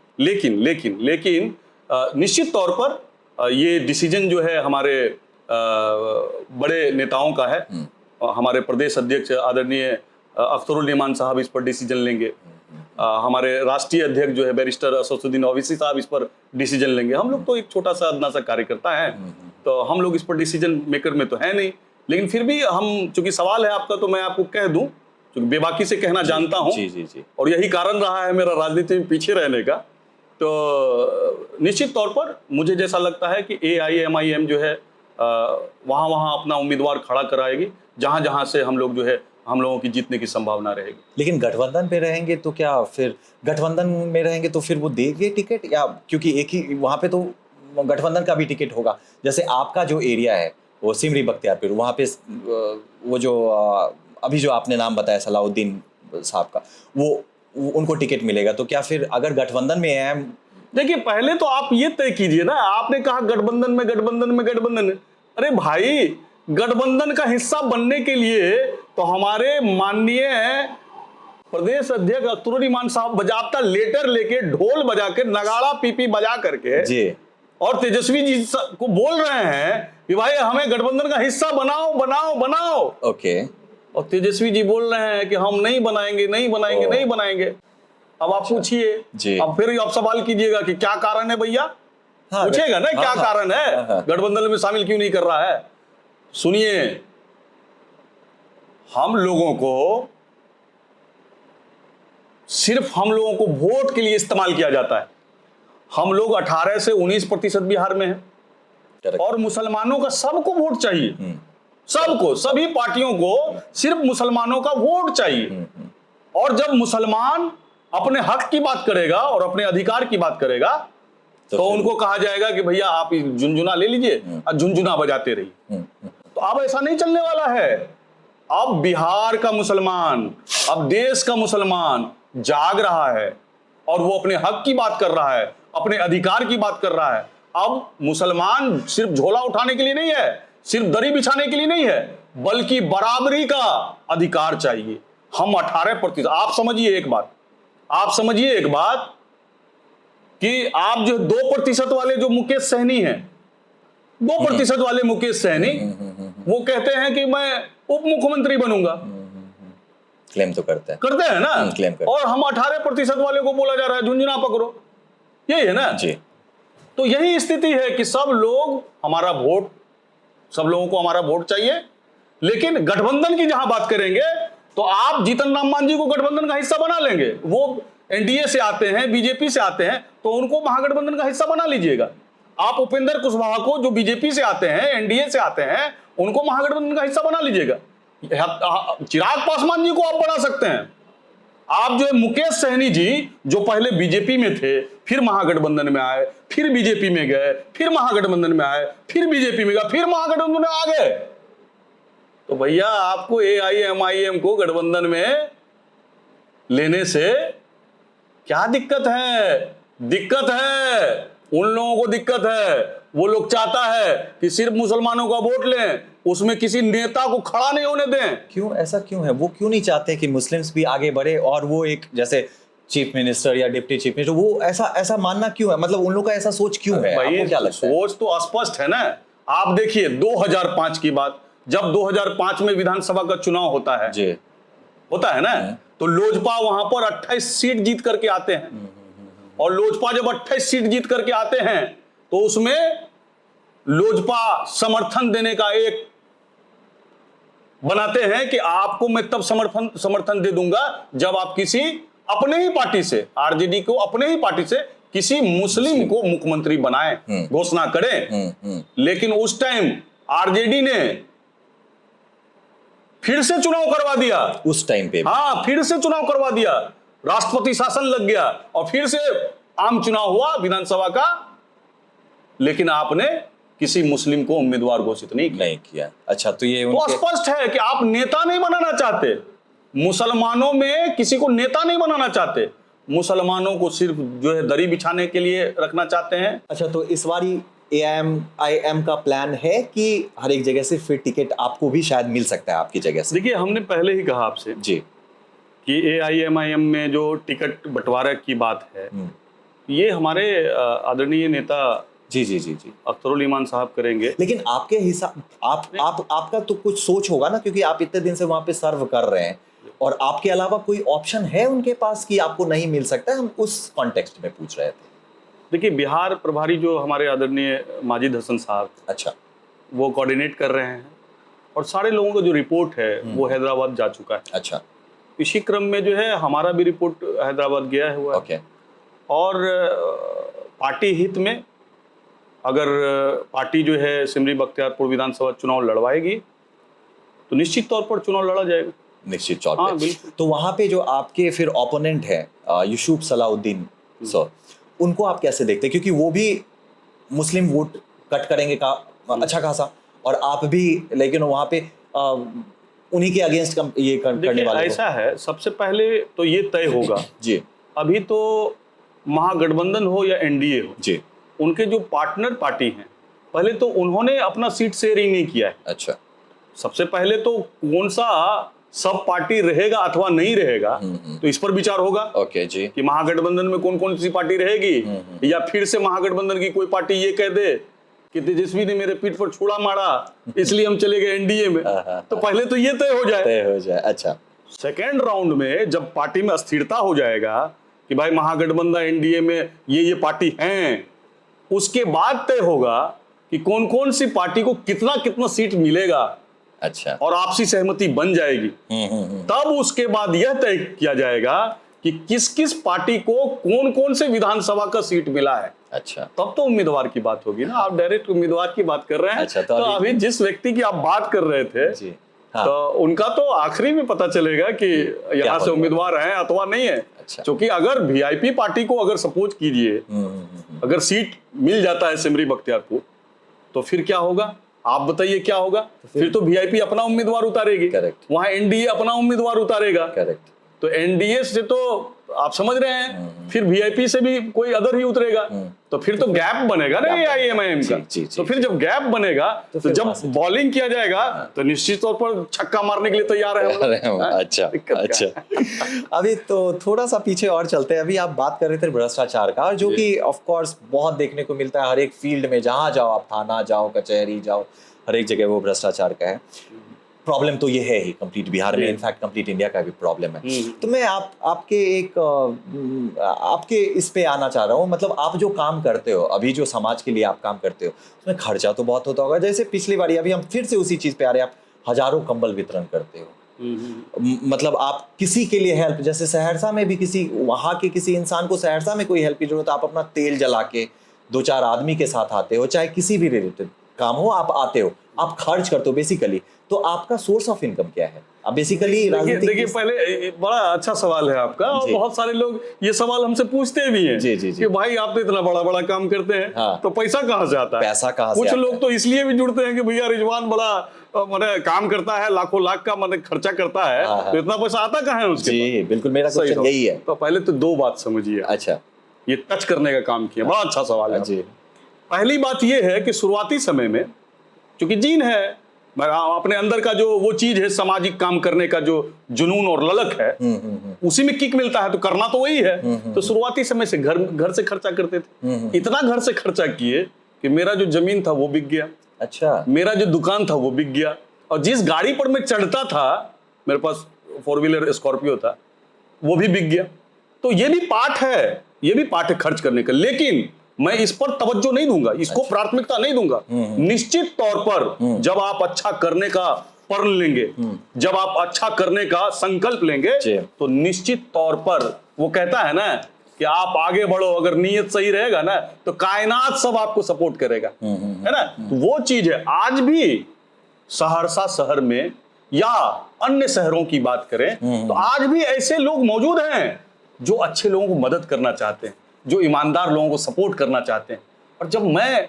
निश्चित तौर पर ये डिसीजन जो है हमारे बड़े नेताओं का है। हमारे प्रदेश अध्यक्ष आदरणीय अख्तरुल इमान साहब इस पर डिसीजन लेंगे। हमारे राष्ट्रीय अध्यक्ष जो है बैरिस्टर असदुद्दीन ओवैसी साहब इस पर डिसीजन लेंगे। हम लोग तो एक छोटा सा अदना सा कार्यकर्ता है, तो हम लोग इस पर डिसीजन मेकर में तो है नहीं, लेकिन फिर भी हम, चूंकि सवाल है आपका तो मैं आपको कह दूं, क्योंकि बेबाकी से कहना जानता हूं। जी। और यही कारण रहा है मेरा राजनीति में पीछे रहने का। तो निश्चित तौर पर मुझे जैसा लगता है कि AIMIM जो है वहाँ अपना उम्मीदवार खड़ा कराएगी, जहाँ से हम लोगों की जीतने की संभावना रहेगी। लेकिन गठबंधन पे रहेंगे तो क्या फिर गठबंधन में रहेंगे तो फिर वो देंगे टिकट, या क्योंकि एक ही वहाँ पे तो गठबंधन का भी टिकट होगा। जैसे आपका जो एरिया है वो सिमरी बख्तियारपुर, वहाँ पे वो जो अभी जो आपने नाम बताया सलाउद्दीन साहब का, वो उनको टिकट मिलेगा। तो क्या फिर अगर गठबंधन में है? देखिए, पहले तो आप ये तय कीजिए ना। आपने कहा गठबंधन। अरे भाई, गठबंधन का हिस्सा बनने के लिए तो हमारे माननीय प्रदेश अध्यक्ष अख्तरुल इमान साहब बजाबता लेटर लेके, ढोल बजा के, नगाड़ा पीपी बजा करके जी, और तेजस्वी जी को बोल रहे हैं कि भाई हमें गठबंधन का हिस्सा बनाओ। ओके। और तेजस्वी जी बोल रहे हैं कि हम नहीं बनाएंगे। अब आप पूछिए, अब फिर आप सवाल कीजिएगा कि क्या कारण है भैया। पूछेगा ना क्या कारण है, गठबंधन में शामिल क्यों नहीं कर रहा है। सुनिए, सिर्फ हम लोगों को वोट के लिए इस्तेमाल किया जाता है। हम लोग 18 से 19% बिहार में हैं और मुसलमानों का सबको वोट चाहिए। सबको, सभी पार्टियों को सिर्फ मुसलमानों का वोट चाहिए। और जब मुसलमान अपने हक की बात करेगा और अपने अधिकार की बात करेगा तो उनको कहा जाएगा कि भैया आप झुनझुना ले लीजिए और झुनझुना बजाते रहिए। तो अब ऐसा नहीं चलने वाला है। अब बिहार का मुसलमान, अब देश का मुसलमान जाग रहा है और वो अपने हक की बात कर रहा है, अपने अधिकार की बात कर रहा है। अब मुसलमान सिर्फ झोला उठाने के लिए नहीं है, सिर्फ दरी बिछाने के लिए नहीं है, बल्कि बराबरी का अधिकार चाहिए। हम 18%, आप समझिए एक बात कि आप जो 2% वाले जो मुकेश सहनी हैं, 2% वाले मुकेश सहनी, वो कहते हैं कि मैं उप मुख्यमंत्री बनूंगा। क्लेम तो करते हैं ना, क्लेम करते। और हम 18% वाले को बोला जा रहा है झुंझुना पकड़ो, यही है ना जी। तो यही स्थिति है कि सब लोगों को हमारा वोट चाहिए। लेकिन गठबंधन की जहां बात करेंगे तो आप जीतन राम मांझी को गठबंधन का हिस्सा बना लेंगे। वो एनडीए से आते हैं, बीजेपी से आते हैं, तो उनको महागठबंधन का हिस्सा बना लीजिएगा। आप उपेंद्र कुशवाहा को, जो बीजेपी से आते हैं, एनडीए से आते हैं, उनको महागठबंधन का हिस्सा बना लीजिएगा। चिराग पासवान जी को आप बना सकते हैं। आप जो है मुकेश सहनी जी, जो पहले बीजेपी में थे, फिर महागठबंधन में आए, फिर बीजेपी में गए, फिर महागठबंधन में आए, फिर बीजेपी में गए, फिर महागठबंधन में आ गए। तो भैया आपको AIMIM को गठबंधन में लेने से क्या दिक्कत है? दिक्कत है, उन लोगों को दिक्कत है। वो लोग चाहता है कि सिर्फ मुसलमानों का वोट लें, उसमें किसी नेता को खड़ा नहीं होने दें। क्यों, ऐसा क्यों है? वो क्यों नहीं चाहते कि मुस्लिम्स भी आगे बढ़े और वो एक जैसे चीफ मिनिस्टर या डिप्टी चीफ मिनिस्टर, वो ऐसा मानना क्यों है? मतलब उन लोगों का ऐसा सोच क्यों है? आपको क्या लगता है? सोच तो स्पष्ट है ना। आप देखिए 2005 की बात, जब 2005 में विधानसभा का चुनाव होता है जी, होता है ना, तो लोजपा वहां पर 28 सीट जीत करके आते हैं। और लोजपा जब 28 सीट जीत करके आते हैं तो उसमें लोजपा समर्थन देने का एक बनाते हैं कि आपको मैं तब समर्थन दे दूंगा जब आप किसी अपने ही पार्टी से, आरजेडी को अपने ही पार्टी से किसी मुस्लिम को मुख्यमंत्री बनाए, घोषणा करें। लेकिन उस टाइम आरजेडी ने फिर से चुनाव करवा दिया। उस टाइम पे फिर से चुनाव करवा दिया, राष्ट्रपति शासन लग गया और फिर से आम चुनाव हुआ विधानसभा का। लेकिन आपने किसी मुस्लिम को उम्मीदवार घोषित नहीं किया। अच्छा, तो ये तो स्पष्ट है कि आप नेता नहीं बनाना चाहते, मुसलमानों में किसी को नेता नहीं बनाना चाहते, मुसलमानों को सिर्फ जो है दरी बिछाने के लिए रखना चाहते हैं। अच्छा, तो इस बारी AIM का प्लान है कि हर एक जगह से फिर टिकट आपको भी शायद मिल सकता है आपकी जगह से? देखिए, हमने पहले ही कहा आपसे जी कि AIMIM में जो टिकट बंटवारे की बात है, ये हमारे आदरणीय नेता जी जी जी जी अख्तरुल ईमान साहब करेंगे। लेकिन आपके हिसाब आपका तो कुछ सोच होगा ना, क्योंकि आप इतने दिन से वहां पे सर्व कर रहे हैं और आपके अलावा कोई ऑप्शन है उनके पास कि आपको नहीं मिल सकता है? हम उस कॉन्टेक्स्ट में पूछ रहे थे। देखिए, बिहार प्रभारी जो हमारे आदरणीय माजिद हसन साहब, अच्छा, वो कोऑर्डिनेट कर रहे हैं और सारे लोगों का जो रिपोर्ट है वो हैदराबाद जा चुका है। अच्छा, इसी क्रम में जो है हमारा भी रिपोर्ट हैदराबाद गया हुआ है। ओके। और पार्टी हित में अगर पार्टी जो है सिमरी बख्तियारपुर विधानसभा चुनाव लड़वाएगी तो निश्चित तौर पर चुनाव लड़ा जाएगा। निश्चित तौर हाँ, पे। बिल्कुल। तो वहां पे जो आपके फिर ओपोनेंट है यूसुफ सलाउद्दीन सर, उनको आप कैसे देखते हैं? क्योंकि वो भी मुस्लिम वोट कट करेंगे का अच्छा खासा, और आप भी, लेकिन वहां पे उन्हीं के अगेंस्ट ये करने वाले। ऐसा है, सबसे पहले तो ये तय होगा जी, अभी तो महागठबंधन हो या एनडीए हो जी, उनके जो पार्टनर पार्टी हैं, पहले तो उन्होंने अपना सीट शेयरिंग नहीं किया है। अच्छा, सबसे पहले तो कौन सा सब पार्टी रहेगा अथवा नहीं रहेगा, तो इस पर विचार होगा। ओके जी, कि महागठबंधन में कौन कौन सी पार्टी रहेगी, या फिर से महागठबंधन की कोई पार्टी ये कह दे कि तेजस्वी ने मेरे पीठ पर छुरा मारा इसलिए हम चले गए एनडीए में। तो पहले तो ये तय हो जाए। अच्छा, सेकेंड राउंड में जब पार्टी में अस्थिरता हो जाएगा कि भाई महागठबंधन एनडीए में ये पार्टी हैं, उसके बाद तय होगा कि कौन कौन सी पार्टी को कितना कितना सीट मिलेगा। अच्छा, और आपसी सहमति बन जाएगी। तब उसके बाद यह तय किया जाएगा कि किस किस पार्टी को कौन कौन से विधानसभा का सीट मिला है। अच्छा, तब तो उम्मीदवार की बात होगी ना। आप डायरेक्ट उम्मीदवार की बात कर रहे हैं। अच्छा, तो अभी जिस व्यक्ति की आप बात कर रहे थे जी, हाँ, तो उनका तो आखिरी में पता चलेगा कि यहाँ से उम्मीदवार हैं अथवा नहीं है। अच्छा, क्योंकि अगर वीआईपी पार्टी को अगर सपोज कीजिए, अगर सीट मिल जाता है सिमरी बख्तियारपुर, तो फिर क्या होगा? आप बताइए क्या होगा? फिर तो वीआईपी अपना उम्मीदवार उतारेगी, करेक्ट, वहां एनडीए अपना उम्मीदवार उतारेगा, करेक्ट, तो एनडीए से तो आप समझ रहे हैं, फिर वीआईपी से भी कोई अदर ही उतरेगा, तो फिर तो गैप बनेगा ना एआईएमआईएम का। तो फिर जब गैप बनेगा तो जब बॉलिंग किया जाएगा तो निश्चित तौर पर छक्का मारने के लिए तैयार है। अच्छा, अच्छा। अभी तो थोड़ा सा पीछे और चलते हैं। अभी आप बात कर रहे थे भ्रष्टाचार का, जो कि ऑफ कोर्स बहुत देखने को मिलता है हर एक फील्ड में, जहां जाओ आप, थाना जाओ, कचहरी जाओ, हर एक जगह वो भ्रष्टाचार का है। प्रॉब्लम तो ये है ही कंप्लीट बिहार में, इनफैक्ट कंप्लीट इंडिया का भी प्रॉब्लम है। तो मैं आपके इस पे आना चाह रहा हूँ, मतलब आप जो काम करते हो अभी, जो समाज के लिए आप काम करते हो, उसमें खर्चा तो बहुत होता होगा। जैसे पिछली बार, अभी हम फिर से उसी चीज पे आ रहे हैं, आप हजारों कंबल वितरण करते हो, मतलब आप किसी के लिए हेल्प, जैसे सहरसा में भी किसी, वहां के किसी इंसान को सहरसा में कोई हेल्प की जरूरत है, आप अपना तेल जला के 2-4 आदमी के साथ आते हो, चाहे किसी भी रिलेटेड काम हो, आप आते हो, आप खर्च करते हो बेसिकली। तो आपका सोर्स ऑफ इनकम क्या है? अब बेसिकली देखिए पहले बड़ा अच्छा सवाल है आपका, और बहुत सारे लोग ये सवाल हमसे पूछते भी हैं कि भाई आप तो इतना बड़ा बड़ा काम करते हैं, हाँ, तो पैसा कहाँ से आता है? पैसा कहाँ से? कुछ लोग तो इसलिए भी जुड़ते हैं कि भैया रिजवान बड़ा माने काम करता है, लाखों लाख का माने खर्चा करता है, तो इतना पैसा आता कहाँ है उसके? जी बिल्कुल, मेरा क्वेश्चन यही है। तो पहले तो 2 बात समझिए। अच्छा, ये टच करने का काम किया, बड़ा अच्छा सवाल है जी। पहली बात ये है कि शुरुआती समय में, क्योंकि जीन है अपने अंदर का, जो वो चीज है सामाजिक काम करने का, जो जुनून और ललक है, उसी में किक मिलता है, तो करना तो वही है। तो शुरुआती समय से घर से खर्चा करते थे। इतना घर से खर्चा किए कि मेरा जो जमीन था वो बिक गया। अच्छा, मेरा जो दुकान था वो बिक गया, और जिस गाड़ी पर मैं चढ़ता था, मेरे पास 4 व्हीलर स्कॉर्पियो था, वो भी बिक गया। तो ये भी पार्ट है खर्च करने का, लेकिन मैं इस पर तवज्जो नहीं दूंगा, इसको प्राथमिकता नहीं दूंगा। निश्चित तौर पर जब आप अच्छा करने का प्रण लेंगे, जब आप अच्छा करने का संकल्प लेंगे, तो निश्चित तौर पर वो कहता है ना कि आप आगे बढ़ो, अगर नीयत सही रहेगा ना तो कायनात सब आपको सपोर्ट करेगा, है ना। तो वो चीज है। आज भी सहरसा शहर में या अन्य शहरों की बात करें तो आज भी ऐसे लोग मौजूद हैं जो अच्छे लोगों को मदद करना चाहते हैं, जो ईमानदार लोगों को सपोर्ट करना चाहते हैं। और जब मैं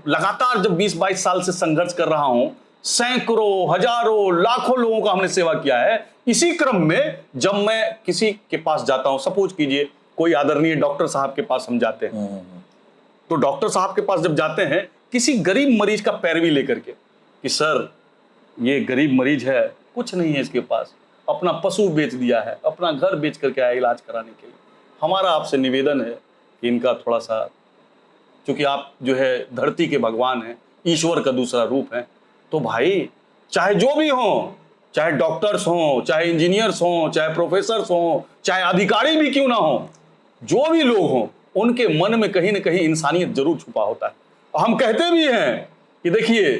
लगातार 20-22 साल से संघर्ष कर रहा हूं, सैकड़ों, हजारों, लाखों लोगों का हमने सेवा किया है। इसी क्रम में जब मैं किसी के पास जाता हूं, सपोज कीजिए कोई आदरणीय डॉक्टर साहब के पास हम जाते हैं, तो डॉक्टर साहब के पास जब जाते हैं किसी गरीब मरीज का पैरवी लेकर के कि सर ये गरीब मरीज है, कुछ नहीं है इसके पास, अपना पशु बेच दिया है, अपना घर बेच करके आया इलाज कराने के लिए, हमारा आपसे निवेदन है कि इनका थोड़ा सा, क्योंकि आप जो है धरती के भगवान हैं, ईश्वर का दूसरा रूप है, तो भाई चाहे जो भी हो, चाहे डॉक्टर्स हों, चाहे इंजीनियर्स हों, चाहे प्रोफेसर्स हों, चाहे अधिकारी भी क्यों ना हो, जो भी लोग हों, उनके मन में कहीं ना कहीं इंसानियत जरूर छुपा होता है। हम कहते भी हैं कि देखिए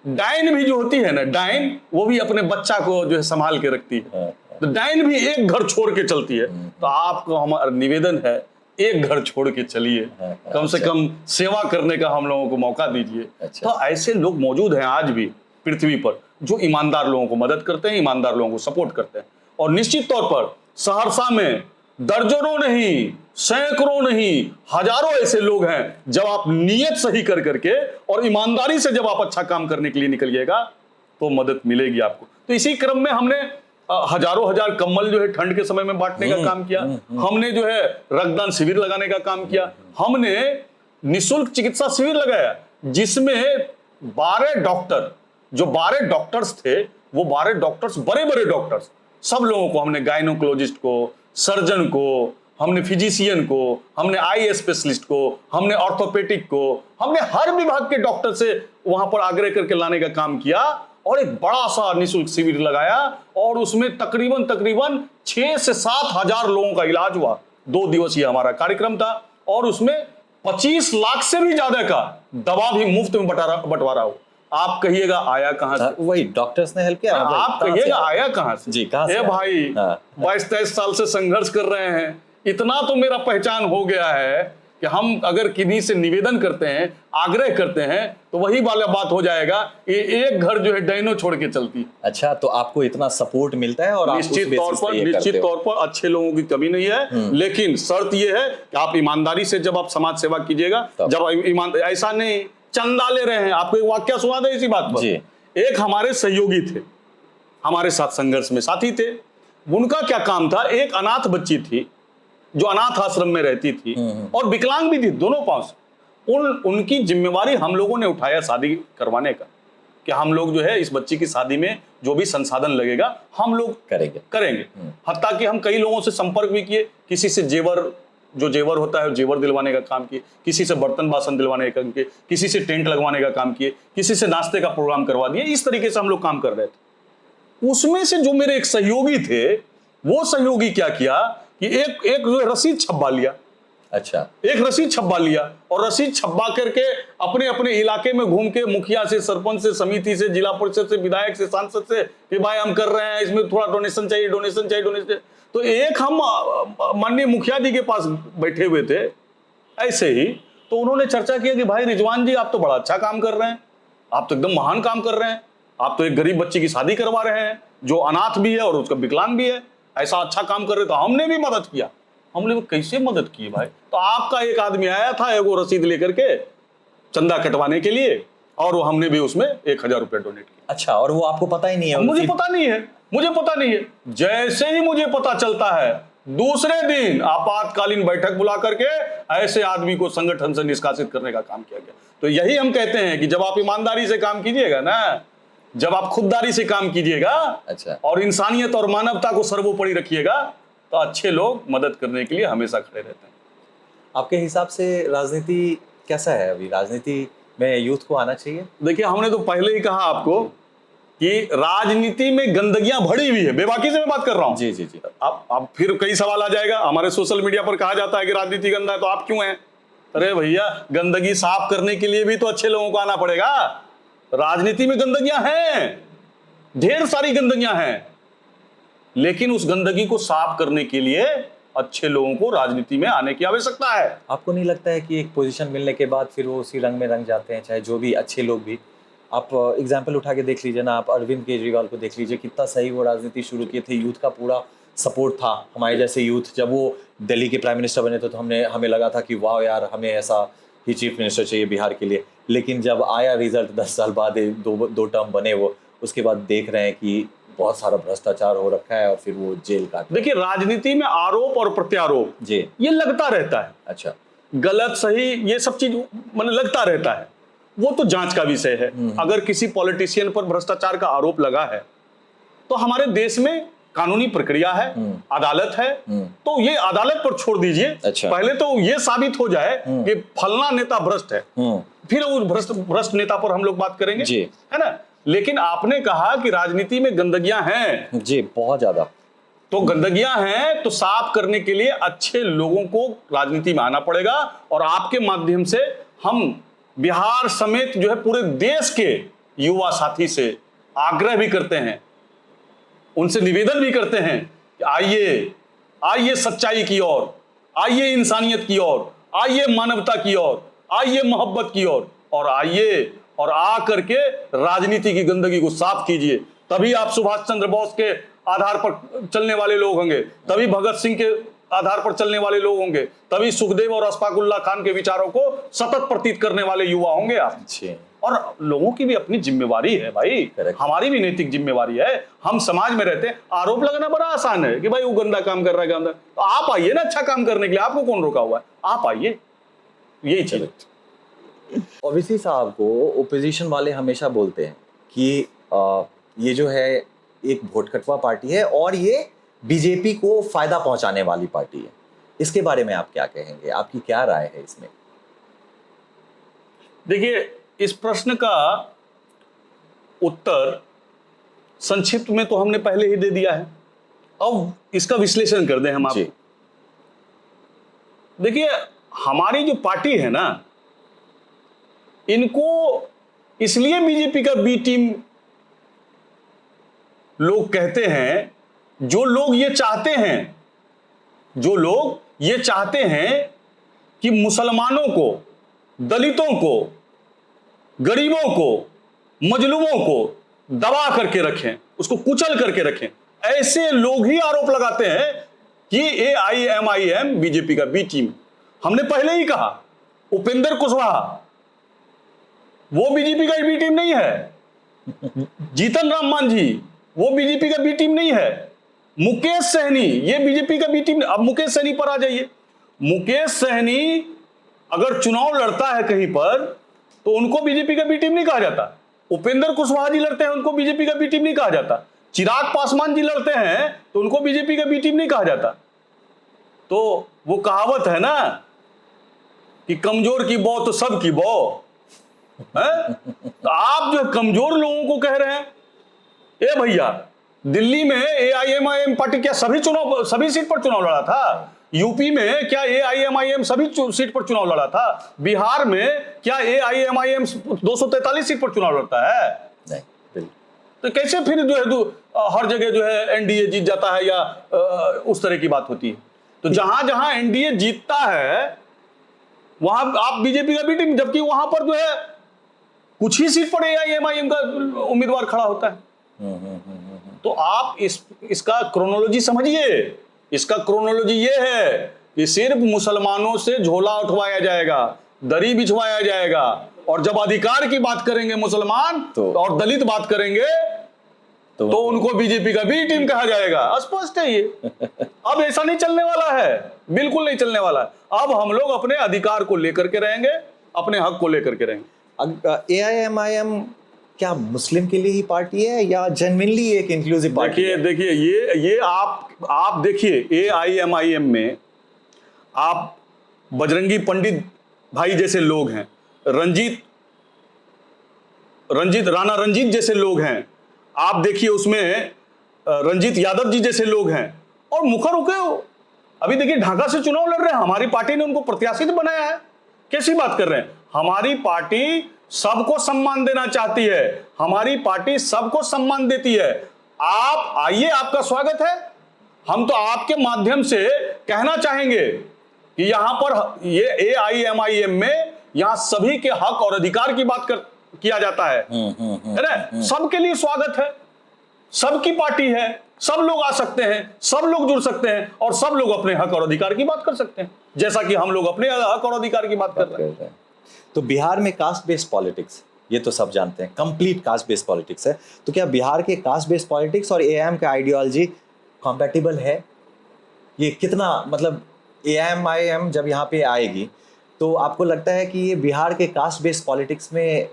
डायन भी जो होती है ना, डायन वो भी अपने बच्चा को जो है संभाल के रखती है, तो डायन भी एक घर छोड़ के चलती है। तो आपको हमारा निवेदन है, एक घर छोड़ के चलिए, कम से कम सेवा करने का हम लोगों को मौका दीजिए। तो ऐसे लोग मौजूद हैं आज भी पृथ्वी पर जो ईमानदार लोगों को मदद करते हैं, ईमानदार लोगों को सपोर्ट करते हैं। और निश्चित तौर पर सहरसा में दर्जनों नहीं, सैकड़ों नहीं, हजारों ऐसे लोग हैं, जब आप नियत सही कर करके और ईमानदारी से जब आप अच्छा काम करने के लिए निकलिएगा तो मदद मिलेगी आपको। तो इसी क्रम में हमने हजारों हजार कंबल जो है ठंड के समय में बांटने का काम किया, हमने जो है रक्तदान शिविर लगाने का काम किया, हमने निःशुल्क चिकित्सा शिविर लगाया जिसमें 12 डॉक्टर, जो 12 डॉक्टर्स थे, वो 12 डॉक्टर्स, बड़े बड़े डॉक्टर्स, सब लोगों को हमने, गायनोकोलॉजिस्ट को, सर्जन को, हमने फिजिशियन को, हमने आई स्पेशलिस्ट को, हमने ऑर्थोपेडिक को, हमने हर विभाग के डॉक्टर से वहां पर आग्रह करके लाने का काम किया और एक बड़ा सा निःशुल्क शिविर लगाया और उसमें तकरीबन 6 से 7 हजार लोगों का इलाज हुआ। 2 दिवसीय हमारा कार्यक्रम था और उसमें 25 लाख से भी ज्यादा का दवा भी मुफ्त में बंटवारा हो। आप कहिएगा आया कहां से? वही डॉक्टर्स ने हेल्प किया। आप कहिएगा आया कहां से? जी, कहां से? भाई 22-23 साल से संघर्ष कर रहे हैं, इतना तो मेरा पहचान हो गया है कि हम अगर किन्हीं से निवेदन करते हैं, आग्रह करते हैं, तो वही वाला बात हो जाएगा, ये एक घर जो है डायनो छोड़ के चलती। अच्छा, तो आपको इतना सपोर्ट मिलता है और निश्चित तौर पर अच्छे लोगों की कमी नहीं है, लेकिन शर्त ये है कि आप ईमानदारी से जब आप समाज सेवा कीजिएगा, जब ऐसा नहीं चंदा ले रहे हैं। आपको एक वाक्य सुना दे इसी बात पर जी। एक हमारे सहयोगी थे, हमारे साथ संघर्ष में साथी थे। उनका क्या काम था, एक अनाथ बच्ची थी जो अनाथ आश्रम में रहती थी और विकलांग भी थी दोनों पांव से। उनकी जिम्मेवारी हम लोगों ने उठाया शादी करवाने का, कि हम लोग जो है इस बच्ची की शादी में जो भी संसाधन लगेगा हम लोग करेंगे। हत्ता कि हम कई लोगों से संपर्क भी किए, किसी से जेवर होता है जेवर दिलवाने का काम किए, किसी से बर्तन बासन दिलवाने का काम किए, किसी से टेंट लगवाने का काम किए, किसी से नाश्ते का प्रोग्राम करवा दिए। इस तरीके से हम लोग काम कर रहे थे। उसमें से जो मेरे एक सहयोगी थे, वो सहयोगी क्या किया कि एक जो रसीद छपवा लिया। अच्छा। एक रसीद छपवा लिया और रसीद छपवा करके अपने अपने इलाके में घूम के मुखिया से, सरपंच से, समिति से, जिला परिषद से, विधायक से, सांसद से कि भाई हम कर रहे हैं, इसमें थोड़ा डोनेशन चाहिए, डोनेशन चाहिए, डोनेशन। तो एक हम माननीय मुखिया जी के पास बैठे हुए थे ऐसे ही, तो उन्होंने चर्चा किया कि भाई रिजवान जी आप तो बड़ा अच्छा काम कर रहे हैं, आप तो एकदम महान काम कर रहे हैं, आप तो एक गरीब बच्ची की शादी करवा रहे हैं जो अनाथ भी है और उसका विकलांग भी है, ऐसा अच्छा काम कर रहे। तो हमने भी मदद किया। हमने कैसे मदद की भाई? तो आपका एक आदमी आया था एगो रसीद लेकर के चंदा कटवाने के लिए और वो हमने भी उसमें 1000 रुपये डोनेट किया। अच्छा, और वो आपको पता ही नहीं है? मुझे पता नहीं है। जैसे ही मुझे पता चलता है दूसरे दिन आपातकालीन बैठक बुला करके ऐसे आदमी को संगठन से निष्कासित करने का काम किया गया। तो यही हम कहते हैं कि जब आप ईमानदारी से काम कीजिएगा ना, जब आप खुददारी से काम कीजिएगा, अच्छा, और इंसानियत और मानवता को सर्वोपरि रखिएगा, तो अच्छे लोग मदद करने के लिए हमेशा खड़े रहते हैं। आपके हिसाब से राजनीति कैसा है अभी? राजनीति में यूथ को आना चाहिए? देखिए, हमने तो पहले ही कहा आपको कि राजनीति में गंदगियां भरी हुई है। बेबाकी से मैं बात कर रहा हूं। जी जी जी। अब फिर कई सवाल आ जाएगा। हमारे सोशल मीडिया पर कहा जाता है कि राजनीति गंदा है तो आप क्यों हैं? अरे भैया, गंदगी साफ करने के लिए भी तो अच्छे लोगों को आना पड़ेगा। राजनीति में गंदगियां हैं, ढेर सारी गंदगियां हैं, लेकिन उस गंदगी को साफ करने के लिए अच्छे लोगों को राजनीति में आने की आवश्यकता है। आपको नहीं लगता है कि एक पोजीशन मिलने के बाद फिर वो उसी रंग में रंग जाते हैं, चाहे जो भी अच्छे लोग भी? आप एग्जाम्पल उठा के देख लीजिए ना, आप अरविंद केजरीवाल को देख लीजिए, कितना सही वो राजनीति शुरू किए थे, यूथ का पूरा सपोर्ट था। हमारे जैसे यूथ, जब वो दिल्ली के प्राइम मिनिस्टर बने थे तो हमें लगा था कि वाह यार, हमें ऐसा ही चीफ मिनिस्टर चाहिए बिहार के लिए। लेकिन जब आया रिजल्ट 10 साल बाद, दो टर्म बने वो, उसके बाद देख रहे हैं कि बहुत सारा भ्रष्टाचार हो रखा है और फिर वो जेल का। देखिए, राजनीति में आरोप और प्रत्यारोप जी, ये लगता रहता है। अच्छा, गलत सही ये सब चीज मतलब लगता रहता है, वो तो जांच का विषय है। अगर किसी पॉलिटिशियन पर भ्रष्टाचार का आरोप लगा है तो हमारे देश में कानूनी प्रक्रिया है, अदालत है, तो ये अदालत पर छोड़ दीजिए। अच्छा। पहले तो ये साबित हो जाए कि फलना नेता भ्रष्ट है, फिर उस भ्रष्ट नेता पर हम लोग बात करेंगे जी, है ना। लेकिन आपने कहा कि राजनीति में गंदगियां हैं जी, बहुत ज्यादा। तो गंदगियां हैं तो साफ करने के लिए अच्छे लोगों को राजनीति में आना पड़ेगा। और आपके माध्यम से हम बिहार समेत जो है पूरे देश के युवा साथी से आग्रह भी करते हैं, उनसे निवेदन भी करते हैं कि आइए सच्चाई की ओर, आइए इंसानियत की ओर, आइए मानवता की ओर, आइए मोहब्बत की ओर, और आइए और आ करके राजनीति की गंदगी को साफ कीजिए। तभी आप सुभाष चंद्र बोस के आधार पर चलने वाले लोग होंगे, तभी भगत सिंह के आधार पर चलने वाले लोग होंगे, तभी सुखदेव और अशफाकुल्लाह खान के विचारों को सतत प्रतीत करने वाले युवा होंगे आप। और लोगों की भी अपनी जिम्मेवारी है भाई, हमारी भी नैतिक जिम्मेवारी है। हम समाज में रहते हैं, आरोप लगाना बड़ा आसान है कि भाई वो गंदा काम कर रहा है, गंदा। तो आप आइए ना अच्छा काम करने के लिए, आपको कौन रोका हुआ है? आप आइए, यही चीज। ओवैसी साहब को ओपोजिशन वाले हमेशा बोलते हैं कि ये जो है एक वोट कटवा पार्टी है और ये बीजेपी को फायदा पहुंचाने वाली पार्टी है। इसके बारे में आप क्या कहेंगे? आपकी क्या राय है इसमें? देखिए, इस प्रश्न का उत्तर संक्षिप्त में तो हमने पहले ही दे दिया है। अब इसका विश्लेषण कर दें हम आपको। देखिए, हमारी जो पार्टी है ना, इनको इसलिए बीजेपी का बी टीम लोग कहते हैं, जो लोग ये चाहते हैं कि मुसलमानों को, दलितों को, गरीबों को, मजलूमों को दबा करके रखें, उसको कुचल करके रखें। ऐसे लोग ही आरोप लगाते हैं कि AIMIM बीजेपी का बी टीम। हमने पहले ही कहा, उपेंद्र कुशवाहा वो बीजेपी का बी टीम नहीं है। जीतन राम मांझी वो बीजेपी का बी टीम नहीं है। मुकेश सहनी ये बीजेपी का बी टीम। अब मुकेश सहनी पर आ जाइए। मुकेश सहनी अगर चुनाव लड़ता है कहीं पर तो उनको बीजेपी का बी टीम नहीं कहा जाता। उपेंद्र कुशवाहा जी लड़ते हैं, उनको बीजेपी का बी टीम नहीं कहा जाता। चिराग पासवान जी लड़ते हैं तो उनको बीजेपी का बी टीम नहीं कहा जाता। तो वो कहावत है ना कि कमजोर की बौ तो सब की बौ है। तो आप जो कमजोर लोगों को कह रहे हैं, ए भैया दिल्ली में एआईएमआईएम पार्टी क्या सभी सीट पर चुनाव लड़ा था? यूपी में क्या एआईएमआईएम सभी सीट पर चुनाव लड़ा था? बिहार में क्या एआईएमआईएम 243 सीट पर चुनाव लड़ता है? नहीं। तो कैसे फिर जो है हर जगह जो है एनडीए जीत जाता है या उस तरह की बात होती है? तो जहां जहां एनडीए जीतता है वहां आप बीजेपी का बी टीम, जबकि वहां पर जो है कुछ ही सीट पर एआईएमआईएम का उम्मीदवार खड़ा होता है। तो आप इसका क्रोनोलॉजी समझिए। इसका क्रोनोलॉजी ये है कि सिर्फ मुसलमानों से झोला उठवाया जाएगा, दरी बिछवाया जाएगा, और जब अधिकार की बात करेंगे मुसलमान और दलित बात करेंगे तो उनको बीजेपी का बी टीम कहा जाएगा। स्पष्ट है ये। अब ऐसा नहीं चलने वाला है, बिल्कुल नहीं चलने वाला है। अब हम लोग अपने अधिकार को लेकर के रहेंगे, अपने हक को लेकर के रहेंगे। एआईएमआईएम क्या मुस्लिम के लिए ही पार्टी है या जेन्युइनली एक इंक्लूसिव पार्टी है? देखिए ये आप देखिए एआईएमआईएम में आप बजरंगी पंडित भाई जैसे लोग हैं, राणा रंजीत जैसे लोग हैं, आप देखिए उसमें रंजीत यादव जी जैसे लोग हैं, और मुखर होके अभी देखिए ढाका से चुनाव लड़ रहे हैं। हमारी पार्टी ने उनको प्रत्याशी बनाया है। कैसी बात कर रहे हैं? हमारी पार्टी सबको सम्मान देना चाहती है, हमारी पार्टी सबको सम्मान देती है। आप आइए, आपका स्वागत है। हम तो आपके माध्यम से कहना चाहेंगे कि यहां पर ये एआईएमआईएम में यहां सभी के हक और अधिकार की बात किया जाता है ना। सबके लिए स्वागत है, सबकी पार्टी है, सब लोग आ सकते हैं, सब लोग जुड़ सकते हैं, और सब लोग अपने हक और अधिकार की बात कर सकते हैं, जैसा कि हम लोग अपने हक और अधिकार की बात कर रहे हैं। तो बिहार में कास्ट बेस्ड पॉलिटिक्स, ये तो सब जानते हैं, कंप्लीट कास्ट बेस्ड पॉलिटिक्स है। तो क्या बिहार के कास्ट बेस्ड पॉलिटिक्स और एआईएम का आइडियोलॉजी कंपैटिबल है? ये कितना, मतलब एआईएम जब यहाँ पे आएगी तो आपको लगता है कि ये बिहार के कास्ट बेस्ड पॉलिटिक्स में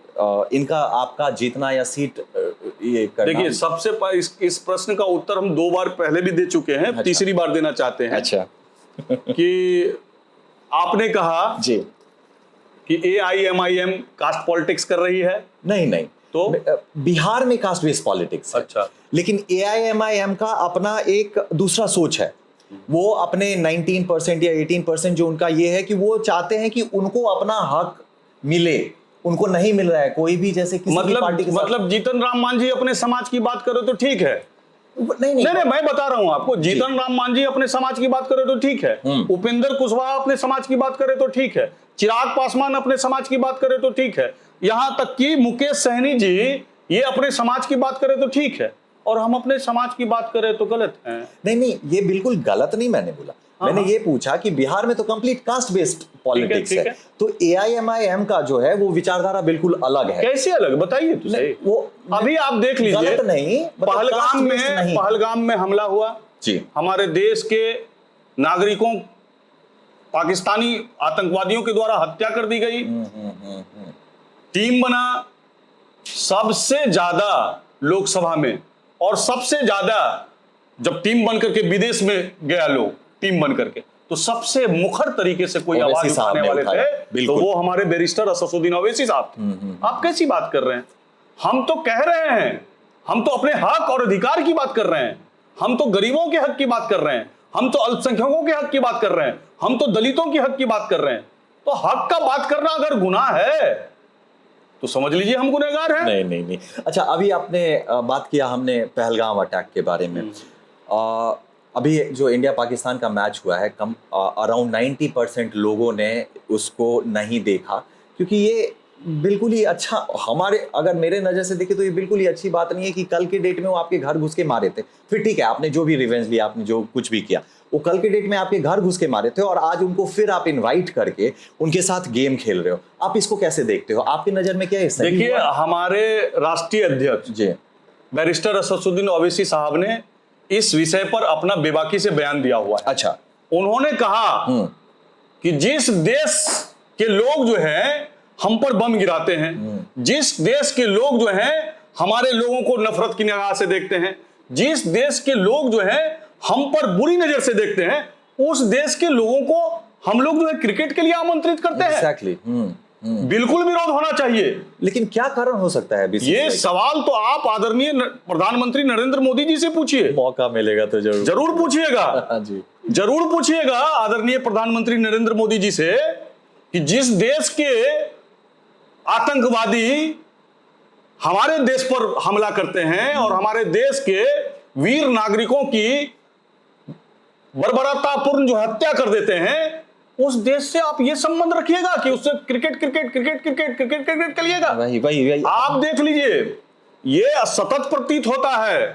इनका आपका जीतना या सीट ये करना? देखिए, सबसे इस प्रश्न का उत्तर हम 2 बार पहले भी दे चुके हैं। अच्छा। तीसरी बार देना चाहते हैं। अच्छा। कि आपने कहा जी कि एआईएमआईएम कास्ट पॉलिटिक्स कर रही है। नहीं तो बिहार में कास्ट बेस्ड पॉलिटिक्स है। अच्छा। लेकिन एआईएमआईएम का अपना एक दूसरा सोच है। वो अपने 19% या 18% जो उनका ये है कि वो चाहते हैं कि उनको अपना हक मिले, उनको नहीं मिल रहा है कोई भी, जैसे किसी भी पार्टी के मतलब जीतन राम मांझी अपने समाज की बात करे तो ठीक है। नहीं, मैं बता रहा हूं आपको, जीतन राम मांझी अपने समाज की बात करे तो ठीक है, उपेंद्र कुशवाहा अपने समाज की बात करे तो ठीक है, चिराग पासवान अपने समाज की बात करे तो ठीक है, यहां तक कि मुकेश सहनी जी ये अपने समाज की बात करे तो ठीक है, और हम अपने समाज की बात करें तो गलत है। नहीं, ये बिल्कुल गलत नहीं मैंने बोला। मैंने ये पूछा कि बिहार में तो कंप्लीट कास्ट बेस्ड पॉलिटिक्स है, तो एआईएमआईएम का जो है वो विचारधारा बिल्कुल अलग है। कैसे अलग, बताइए तो सही। वो अभी आप देख लीजिए, गलत नहीं, पहलगाम में हमला हुआ जी, हमारे देश के नागरिकों, पाकिस्तानी आतंकवादियों के द्वारा हत्या कर दी गई। टीम बना सबसे ज्यादा लोकसभा में, और सबसे ज्यादा जब टीम बन करके विदेश में गया लोग टीम बन करके, तो सबसे मुखर तरीके से कोई आवाज उठाने वाले थे तो वो हमारे बैरिस्टर असदुद्दीन ओवैसी साहब थे। आप कैसी बात कर रहे हैं? हम तो कह रहे हैं, हम तो अपने हक और अधिकार की बात कर रहे हैं, हम तो गरीबों के हक की बात कर रहे हैं, हम तो अल्पसंख्यकों के हक की बात कर रहे हैं, हम तो दलितों के हक की बात कर रहे हैं। तो हक का बात करना अगर गुनाह है तो समझ लीजिए हम गुनहगार हैं। नहीं। अच्छा, अभी आपने बात किया हमने पहलगाम अटैक के बारे में। अभी जो इंडिया पाकिस्तान का मैच हुआ है, कम अराउंड 90% लोगों ने उसको नहीं देखा, क्योंकि ये बिल्कुल ही अच्छा, हमारे अगर मेरे नज़र से देखे तो ये बिल्कुल ही अच्छी बात नहीं है कि कल के डेट में वो आपके घर घुस के मारे थे। फिर ठीक है, आपने जो भी रिवेंज लिया, आपने जो कुछ भी किया, वो कल के डेट में आपके घर घुस के मारे थे और आज उनको फिर आप इनवाइट करके उनके साथ गेम खेल रहे हो, आप इसको कैसे देखते हो? आपकी नजर में क्या है? देखिए, हमारे राष्ट्रीय अध्यक्ष जी बैरिस्टर असदुद्दीन ओवैसी साहब ने इस विषय पर अपना बेबाकी से बयान दिया हुआ है। अच्छा, उन्होंने कहा कि जिस देश के लोग जो हैं हम पर बम गिराते हैं, जिस देश के लोग जो हैं हमारे लोगों को नफरत की निगाह से देखते हैं, जिस देश के लोग जो हैं हम पर बुरी नजर से देखते हैं, उस देश के लोगों को हम लोग जो है क्रिकेट के लिए आमंत्रित करते हैं। एग्जैक्टली। बिल्कुल विरोध होना चाहिए। लेकिन क्या कारण हो सकता है? ये सवाल तो आप आदरणीय प्रधानमंत्री नरेंद्र मोदी जी से पूछिए। मौका मिलेगा तो जरूर पूछिएगा। जी, जरूर पूछिएगा आदरणीय प्रधानमंत्री नरेंद्र मोदी जी से कि जिस देश के आतंकवादी हमारे देश पर हमला करते हैं और हमारे देश के वीर नागरिकों की बर्बरतापूर्ण जो हत्या कर देते हैं, उस देश से आप ये संबंध रखिएगा कि उससे cricket cricket cricket cricket cricket cricket करिएगा। वही आप देख लीजिए, ये सतत प्रतीत होता है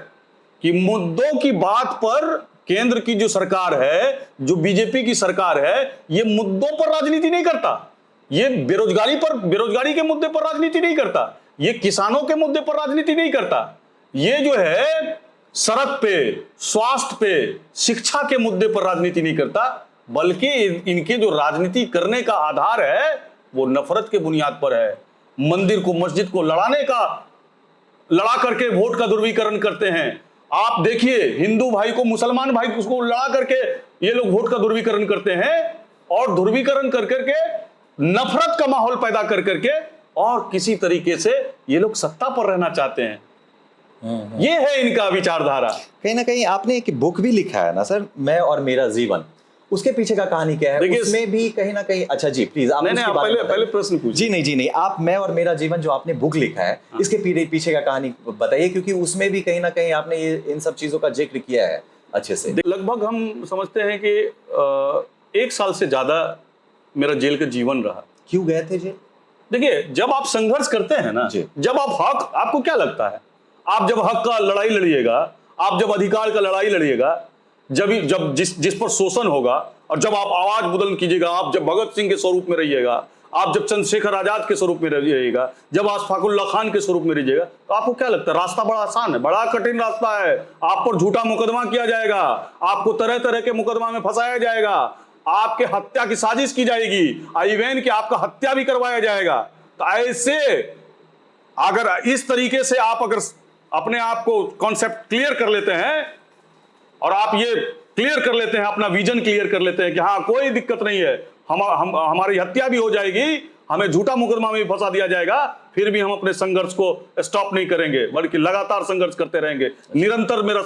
कि मुद्दों की बात पर केंद्र की जो सरकार है, जो बीजेपी की सरकार है, ये मुद्दों पर राजनीति नहीं करता। ये बेरोजगारी के मुद्दे पर राजनीति नहीं करता, ये किसानों के मुद्दे पर राजनीति नहीं करता, ये जो है सड़क पे, स्वास्थ्य पे, शिक्षा के मुद्दे पर राजनीति नहीं करता, बल्कि इनके जो राजनीति करने का आधार है वो नफरत के बुनियाद पर है। मंदिर को, मस्जिद को लड़ा करके वोट का ध्रुवीकरण करते हैं। आप देखिए, हिंदू भाई को मुसलमान भाई को लड़ा करके ये लोग वोट का ध्रुवीकरण करते हैं और ध्रुवीकरण कर करके नफरत का माहौल पैदा कर करके और किसी तरीके से ये लोग सत्ता पर रहना चाहते हैं। ये है इनका विचारधारा। कहीं ना कहीं आपने एक बुक भी लिखा है ना सर, मैं और मेरा जीवन, उसके पीछे का कहानी क्या है? उसमें भी कहीं ना कहीं, अच्छा जी प्लीज आप पहले प्रश्न पूछिए। जी नहीं, आप मैं और मेरा जीवन जो आपने बुक लिखा है, इसके पीछे का कहानी बताइए, क्योंकि उसमें भी कहीं ना कहीं आपने ये इन सब चीजों का जिक्र किया है अच्छे से। लगभग हम समझते हैं कि 1 साल से ज्यादा मेरा जेल का जीवन रहा। क्यों गए थे जेल? देखिए, जब आप संघर्ष करते हैं ना, जब आप आपको क्या लगता है, आप जब हक का लड़ाई लड़िएगा, आप जब अधिकार का लड़ाई लड़िएगा, जब जिस पर शोषण होगा, और जब आप आवाज बुलंद कीजिएगा, आप जब भगत सिंह के स्वरूप में रहिएगा, आप जब चंद्रशेखर आजाद के स्वरूप में रहिएगा, जब अशफाक उल्लाह खान के स्वरूप में रहिएगा, तो आपको क्या लगता है? रास्ता बड़ा आसान है? बड़ा कठिन रास्ता है। आप पर झूठा मुकदमा किया जाएगा, आपको तरह तरह के मुकदमा में फंसाया जाएगा, आपके हत्या की साजिश की जाएगी, इवन कि आपका हत्या भी करवाया जाएगा। तो ऐसे अगर इस तरीके से आप अगर अपने आप को कॉन्सेप्ट क्लियर कर लेते हैं और आप ये क्लियर कर लेते हैं, अपना विजन क्लियर कर लेते हैं कि हाँ कोई दिक्कत नहीं है, हमारी हत्या भी हो जाएगी, हमें झूठा मुकदमा में भी फंसा दिया जाएगा, फिर भी हम अपने संघर्ष को स्टॉप नहीं करेंगे, बल्कि लगातार संघर्ष करते रहेंगे, निरंतर मेरा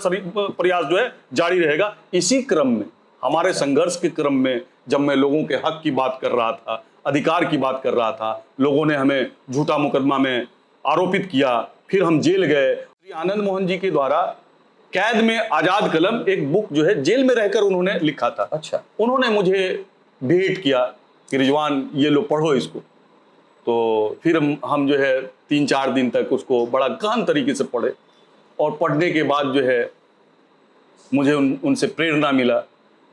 प्रयास जो है जारी रहेगा। इसी क्रम में, हमारे संघर्ष के क्रम में, जब मैं लोगों के हक की बात कर रहा था, अधिकार की बात कर रहा था, लोगों ने हमें झूठा मुकदमा में आरोपित किया, फिर हम जेल गए। श्री आनंद मोहन जी के द्वारा कैद में आजाद कलम एक बुक जो है जेल में रहकर उन्होंने लिखा था। अच्छा। उन्होंने मुझे भेंट किया कि रिजवान ये लो पढ़ो इसको। तो फिर हम जो है 3-4 दिन तक उसको बड़ा गहन तरीके से पढ़े, और पढ़ने के बाद जो है मुझे उनसे प्रेरणा मिला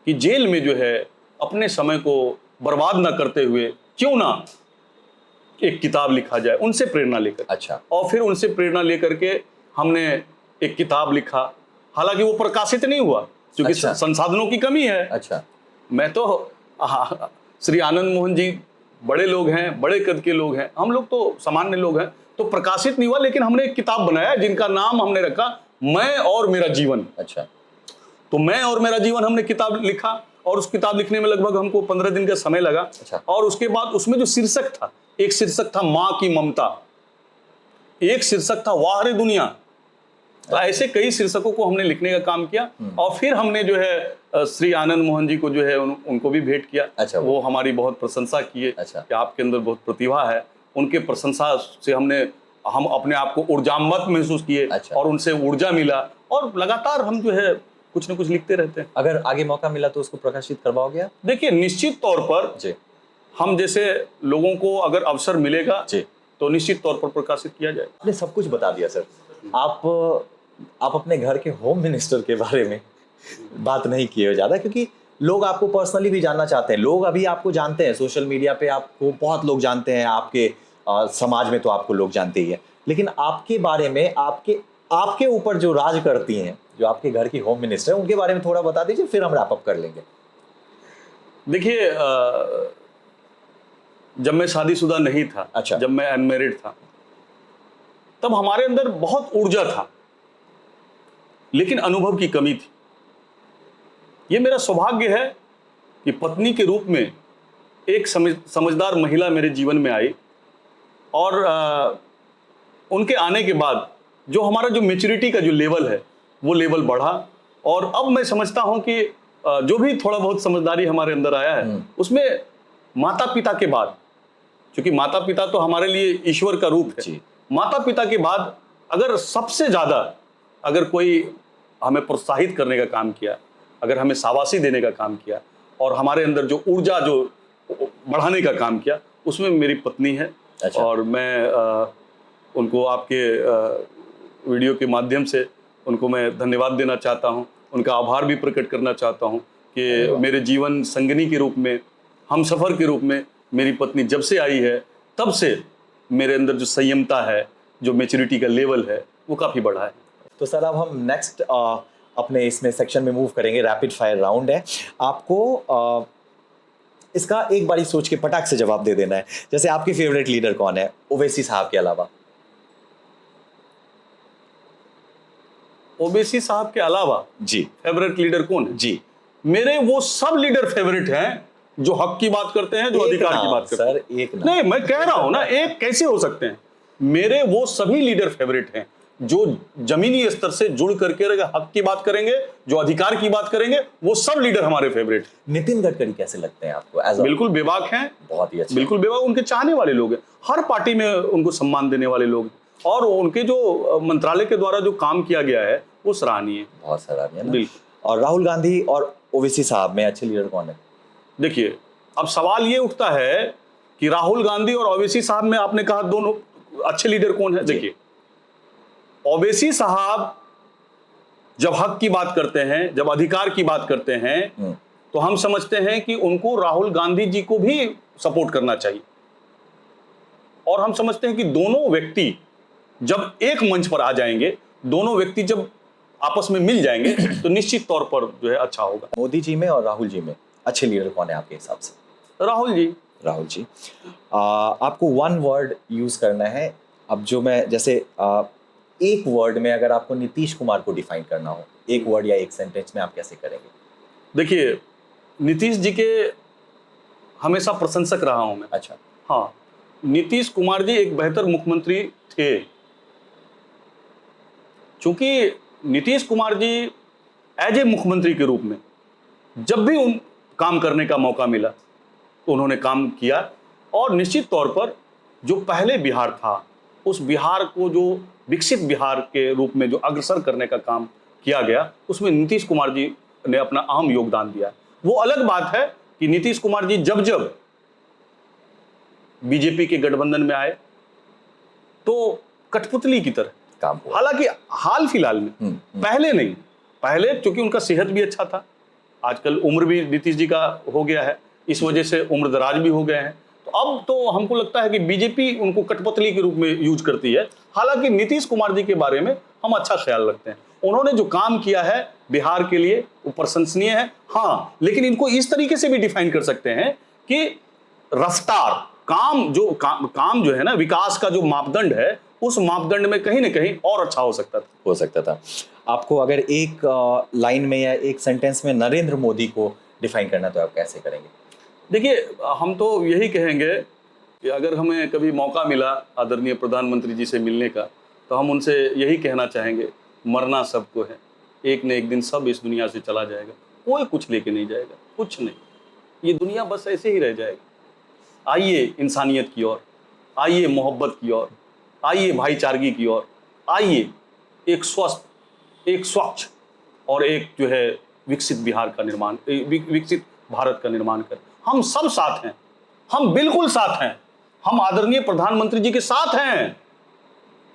कि जेल में जो है अपने समय को बर्बाद ना करते हुए क्यों ना एक किताब लिखा जाए, उनसे प्रेरणा लेकर। अच्छा। और फिर उनसे प्रेरणा लेकर के हमने एक किताब लिखा, हालांकि वो प्रकाशित नहीं हुआ क्योंकि अच्छा। संसाधनों की कमी है। अच्छा। मैं तो श्री आनंद मोहन जी बड़े लोग हैं, बड़े कद के लोग हैं, हम लोग तो सामान्य लोग हैं, तो प्रकाशित नहीं हुआ, लेकिन हमने एक किताब बनाया जिनका नाम हमने रखा मैं और मेरा जीवन। अच्छा। तो मैं और मेरा जीवन हमने किताब लिखा, और उस किताब लिखने में लगभग हमको 15 दिन का समय लगा। अच्छा। और उसके बाद उसमें जो शीर्षक था, एक शीर्षक था माँ की ममता, एक शीर्षक था वाह रे दुनिया। तो ऐसे कई शीर्षकों को हमने लिखने का काम किया, और फिर हमने जो है श्री आनंद मोहन जी को जो है उनको भी भेंट किया। अच्छा। वो हमारी बहुत प्रशंसा किए। अच्छा। कि आपके अंदर बहुत प्रतिभा है। उनके प्रशंसा से हम अपने आप को ऊर्जान्वित महसूस किए। अच्छा। और उनसे ऊर्जा मिला, और लगातार हम जो है कुछ न कुछ लिखते रहते हैं। अगर आगे मौका मिला तो उसको प्रकाशित करवाओगे आप? देखिए, निश्चित तौर पर जी, हम जैसे लोगों को अगर अवसर मिलेगा जी, तो निश्चित तौर पर प्रकाशित किया जाए। आपने सब कुछ बता दिया सर। आप अपने घर के होम मिनिस्टर के बारे में बात नहीं की है ज़्यादा, क्योंकि लोग आपको पर्सनली भी जानना चाहते हैं। लोग अभी आपको जानते हैं, सोशल मीडिया पे आपको बहुत लोग जानते हैं, आपके समाज में तो आपको लोग जानते ही है, लेकिन आपके बारे में, आपके ऊपर जो राज करती हैं, जो आपके घर की होम मिनिस्टर है, उनके बारे में थोड़ा बता दीजिए, फिर हम रैप अप कर लेंगे। देखिए, जब मैं शादीशुदा नहीं था, अच्छा। जब मैं अनमैरिड था, तब हमारे अंदर बहुत ऊर्जा था, लेकिन अनुभव की कमी थी। ये मेरा सौभाग्य है कि पत्नी के रूप में एक समझदार महिला मेरे जीवन में आई, और उनके आने के बाद जो हमारा जो मैच्योरिटी का जो लेवल है, वो लेवल बढ़ा, और अब मैं समझता हूं कि जो भी थोड़ा बहुत समझदारी हमारे अंदर आया है, उसमें माता पिता के बाद, क्योंकि माता पिता तो हमारे लिए ईश्वर का रूप है, माता पिता के बाद अगर सबसे ज्यादा अगर कोई हमें प्रोत्साहित करने का काम किया, अगर हमें शाबाशी देने का काम किया, और हमारे अंदर जो ऊर्जा जो बढ़ाने का काम किया, उसमें मेरी पत्नी है। अच्छा। और मैं उनको आपके वीडियो के माध्यम से उनको मैं धन्यवाद देना चाहता हूं, उनका आभार भी प्रकट करना चाहता हूं कि मेरे जीवन संगिनी के रूप में, हमसफर के रूप में मेरी पत्नी जब से आई है, तब से मेरे अंदर जो संयमता है, जो मैच्योरिटी का लेवल है, वो काफ़ी बढ़ा है। तो सर, अब हम नेक्स्ट अपने इसमें सेक्शन में मूव करेंगे। रैपिड फायर राउंड है, आपको इसका एक बारी सोच के फटाक से जवाब दे देना है। जैसे आपके फेवरेट लीडर कौन है ओवैसी साहब के अलावा? ओवैसी साहब के अलावा जी फेवरेट लीडर कौन है? जी, मेरे वो सब लीडर फेवरेट हैं जो हक की बात करते हैं, जो अधिकार की बात करते हैं। सर एक नहीं, मैं कह रहा हूं ना, एक कैसे हो सकते हैं? मेरे वो सभी लीडर फेवरेट हैं जो जमीनी स्तर से जुड़ करके हक की बात करेंगे, जो अधिकार की बात करेंगे, वो सब लीडर हमारे फेवरेट। नितिन गडकरी कैसे लगते हैं आपको? बिल्कुल बेबाक हैं, बहुत ही अच्छे, बिल्कुल बेबाक, उनके चाहने वाले लोग हैं, हर पार्टी में उनको सम्मान देने वाले लोग, और उनके जो मंत्रालय के द्वारा जो काम किया गया है वो सराहनीय है, बहुत सराहनीय है। बिल्कुल। और राहुल गांधी और ओवैसी साहब में अच्छे लीडर कौन है? देखिए, अब सवाल ये उठता है कि राहुल गांधी और ओवैसी साहब में आपने कहा दोनों अच्छे लीडर कौन है? देखिए, ओवैसी साहब जब हक की बात करते हैं, जब अधिकार की बात करते हैं, तो हम समझते हैं कि उनको राहुल गांधी जी को भी सपोर्ट करना चाहिए, और हम समझते हैं कि दोनों व्यक्ति जब एक मंच पर आ जाएंगे, दोनों व्यक्ति जब आपस में मिल जाएंगे, तो निश्चित तौर पर जो है अच्छा होगा। मोदी जी में और राहुल जी में अच्छे लीडर कौन है आपके हिसाब से? राहुल जी। राहुल जी। आपको वन वर्ड यूज करना है। अब जो मैं जैसे एक वर्ड में अगर आपको नीतीश कुमार को डिफाइन करना हो, एक वर्ड या एक सेंटेंस में, आप कैसे करेंगे? देखिए, नीतीश जी के हमेशा प्रशंसक रहा हूं मैं। अच्छा। हाँ, नीतीश कुमार जी एक बेहतर मुख्यमंत्री थे, क्योंकि नीतीश कुमार जी एज ए मुख्यमंत्री के रूप में जब भी उन काम करने का मौका मिला तो उन्होंने काम किया, और निश्चित तौर पर जो पहले बिहार था, उस बिहार को जो विकसित बिहार के रूप में जो अग्रसर करने का काम किया गया, उसमें नीतीश कुमार जी ने अपना अहम योगदान दिया। वो अलग बात है कि नीतीश कुमार जी जब जब बीजेपी के गठबंधन में आए तो कठपुतली की तरह काम हुआ। हालांकि हाल फिलहाल में, पहले नहीं, पहले क्योंकि उनका सेहत भी अच्छा था, आजकल उम्र भी नीतीश जी का हो गया है, इस वजह से उम्र दराज भी हो गए हैं, तो अब तो हमको लगता है कि बीजेपी उनको कठपुतली के रूप में यूज करती है। हालांकि नीतीश कुमार जी के बारे में हम अच्छा ख्याल रखते हैं, उन्होंने जो काम किया है बिहार के लिए वो प्रशंसनीय है। हाँ, लेकिन इनको इस तरीके से भी डिफाइन कर सकते हैं कि रफ्तार, काम जो है ना, विकास का जो मापदंड है, उस मापदंड में कहीं ना कहीं और अच्छा हो सकता था। आपको अगर एक लाइन में या एक सेंटेंस में नरेंद्र मोदी को डिफाइन करना, तो आप कैसे करेंगे? देखिए, हम तो यही कहेंगे कि अगर हमें कभी मौका मिला आदरणीय प्रधानमंत्री जी से मिलने का, तो हम उनसे यही कहना चाहेंगे, मरना सबको है, एक न एक दिन सब इस दुनिया से चला जाएगा, कोई कुछ लेके नहीं जाएगा, कुछ नहीं, ये दुनिया बस ऐसे ही रह जाएगी। आइए इंसानियत की ओर, आइए मोहब्बत की ओर, आइए भाईचारगी की ओर, आइए एक स्वस्थ, एक स्वच्छ और एक जो है विकसित बिहार का निर्माण, विकसित भारत का निर्माण कर। हम सब साथ हैं, हम बिल्कुल साथ हैं, हम आदरणीय प्रधानमंत्री जी के साथ हैं।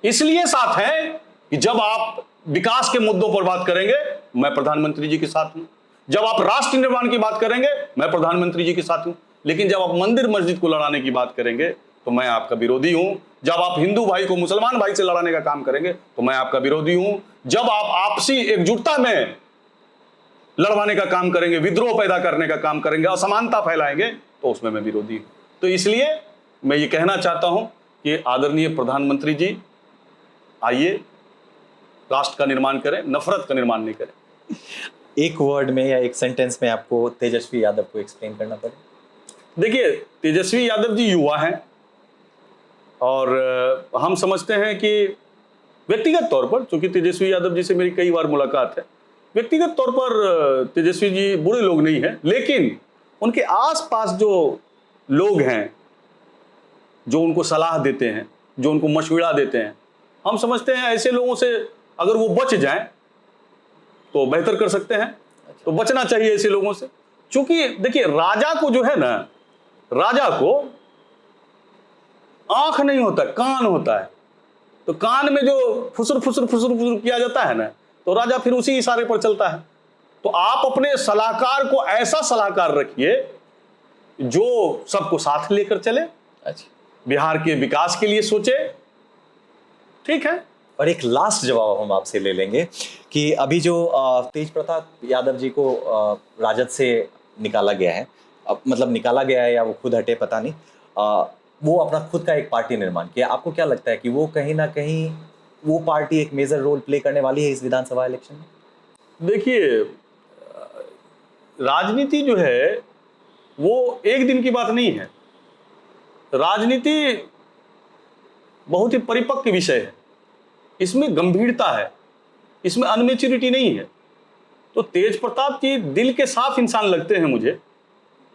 इसलिए साथ हैं कि जब आप विकास के मुद्दों पर बात करेंगे, मैं प्रधानमंत्री जी के साथ हूं। जब आप राष्ट्र निर्माण की बात करेंगे, मैं प्रधानमंत्री जी के साथ हूं। लेकिन जब आप मंदिर मस्जिद को लड़ाने की बात करेंगे तो मैं आपका विरोधी हूं। जब आप हिंदू भाई को मुसलमान भाई से लड़ाने का काम करेंगे तो मैं आपका विरोधी हूं। जब आप आपसी एकजुटता में लड़वाने का काम करेंगे, विद्रोह पैदा करने का काम करेंगे, असमानता फैलाएंगे, तो उसमें मैं विरोधी हूं। तो इसलिए मैं ये कहना चाहता हूं कि आदरणीय प्रधानमंत्री जी, आइए राष्ट्र का निर्माण करें, नफरत का निर्माण नहीं करें। एक वर्ड में या एक सेंटेंस में आपको तेजस्वी यादव को एक्सप्लेन करना पड़े। देखिए, तेजस्वी यादव जी युवा हैं और हम समझते हैं कि व्यक्तिगत तौर पर, चूंकि तेजस्वी यादव जी से मेरी कई बार मुलाकात है, व्यक्तिगत तौर पर तेजस्वी जी बुरे लोग नहीं हैं, लेकिन उनके आसपास जो लोग हैं जो उनको सलाह देते हैं, जो उनको मशवरा देते हैं, हम समझते हैं ऐसे लोगों से अगर वो बच जाएं तो बेहतर कर सकते हैं। तो बचना चाहिए ऐसे लोगों से। क्योंकि देखिए, राजा को जो है ना, राजा को आंख नहीं होता, कान होता है। तो कान में जो फुसुर फुसुर फुसुर फुसुर किया जाता है ना, तो राजा फिर उसी इशारे पर चलता है। तो आप अपने सलाहकार को ऐसा सलाहकार रखिए जो सबको साथ लेकर चले, बिहार के विकास के लिए सोचे। ठीक है। और एक लास्ट जवाब हम आपसे ले लेंगे कि अभी जो तेज प्रताप यादव जी को राजद से निकाला गया है, मतलब निकाला गया है या वो खुद हटे पता नहीं, वो अपना खुद का एक पार्टी निर्माण किया। आपको क्या लगता है कि वो कहीं ना कहीं वो पार्टी एक मेजर रोल प्ले करने वाली है इस विधानसभा इलेक्शन में? देखिए, राजनीति जो है वो एक दिन की बात नहीं है। राजनीति बहुत ही परिपक्व विषय है, इसमें गंभीरता है, इसमें अनमेच्योरिटी नहीं है। तो तेज प्रताप जी दिल के साफ इंसान लगते हैं मुझे,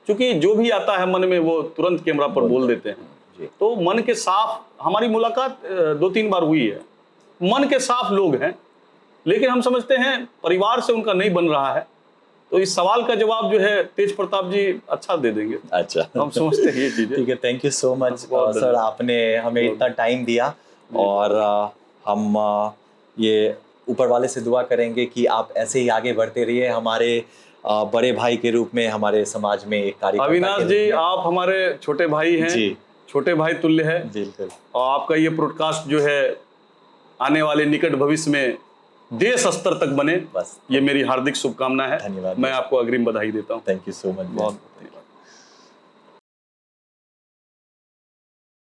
क्योंकि जो भी आता है मन में वो तुरंत कैमरा पर बोल देते हैं। तो मन के साफ, हमारी मुलाकात 2-3 बार हुई है, मन के साफ लोग हैं। लेकिन हम समझते हैं परिवार से उनका नहीं बन रहा है। तो इस सवाल का जवाब जो है तेज प्रताप जी अच्छा दे देंगे। अच्छा, हम समझते हैं ये चीजें। ठीक है, thank you so much sir, आपने हमें इतना टाइम दिया। और हम ये ऊपर वाले से दुआ करेंगे कि आप ऐसे ही आगे बढ़ते रहिए, हमारे बड़े भाई के रूप में हमारे समाज में एक कार्यकर्ता। अविनाश जी, आप हमारे छोटे भाई हैं जी, छोटे भाई तुल्य है। बिल्कुल। और आपका ये ब्रॉडकास्ट जो है आने वाले निकट भविष्य में देश स्तर तक बने, बस ये मेरी हार्दिक शुभकामना है। धन्यवाद। मैं आपको अग्रिम बधाई देता हूँ। Thank you so much. बहुत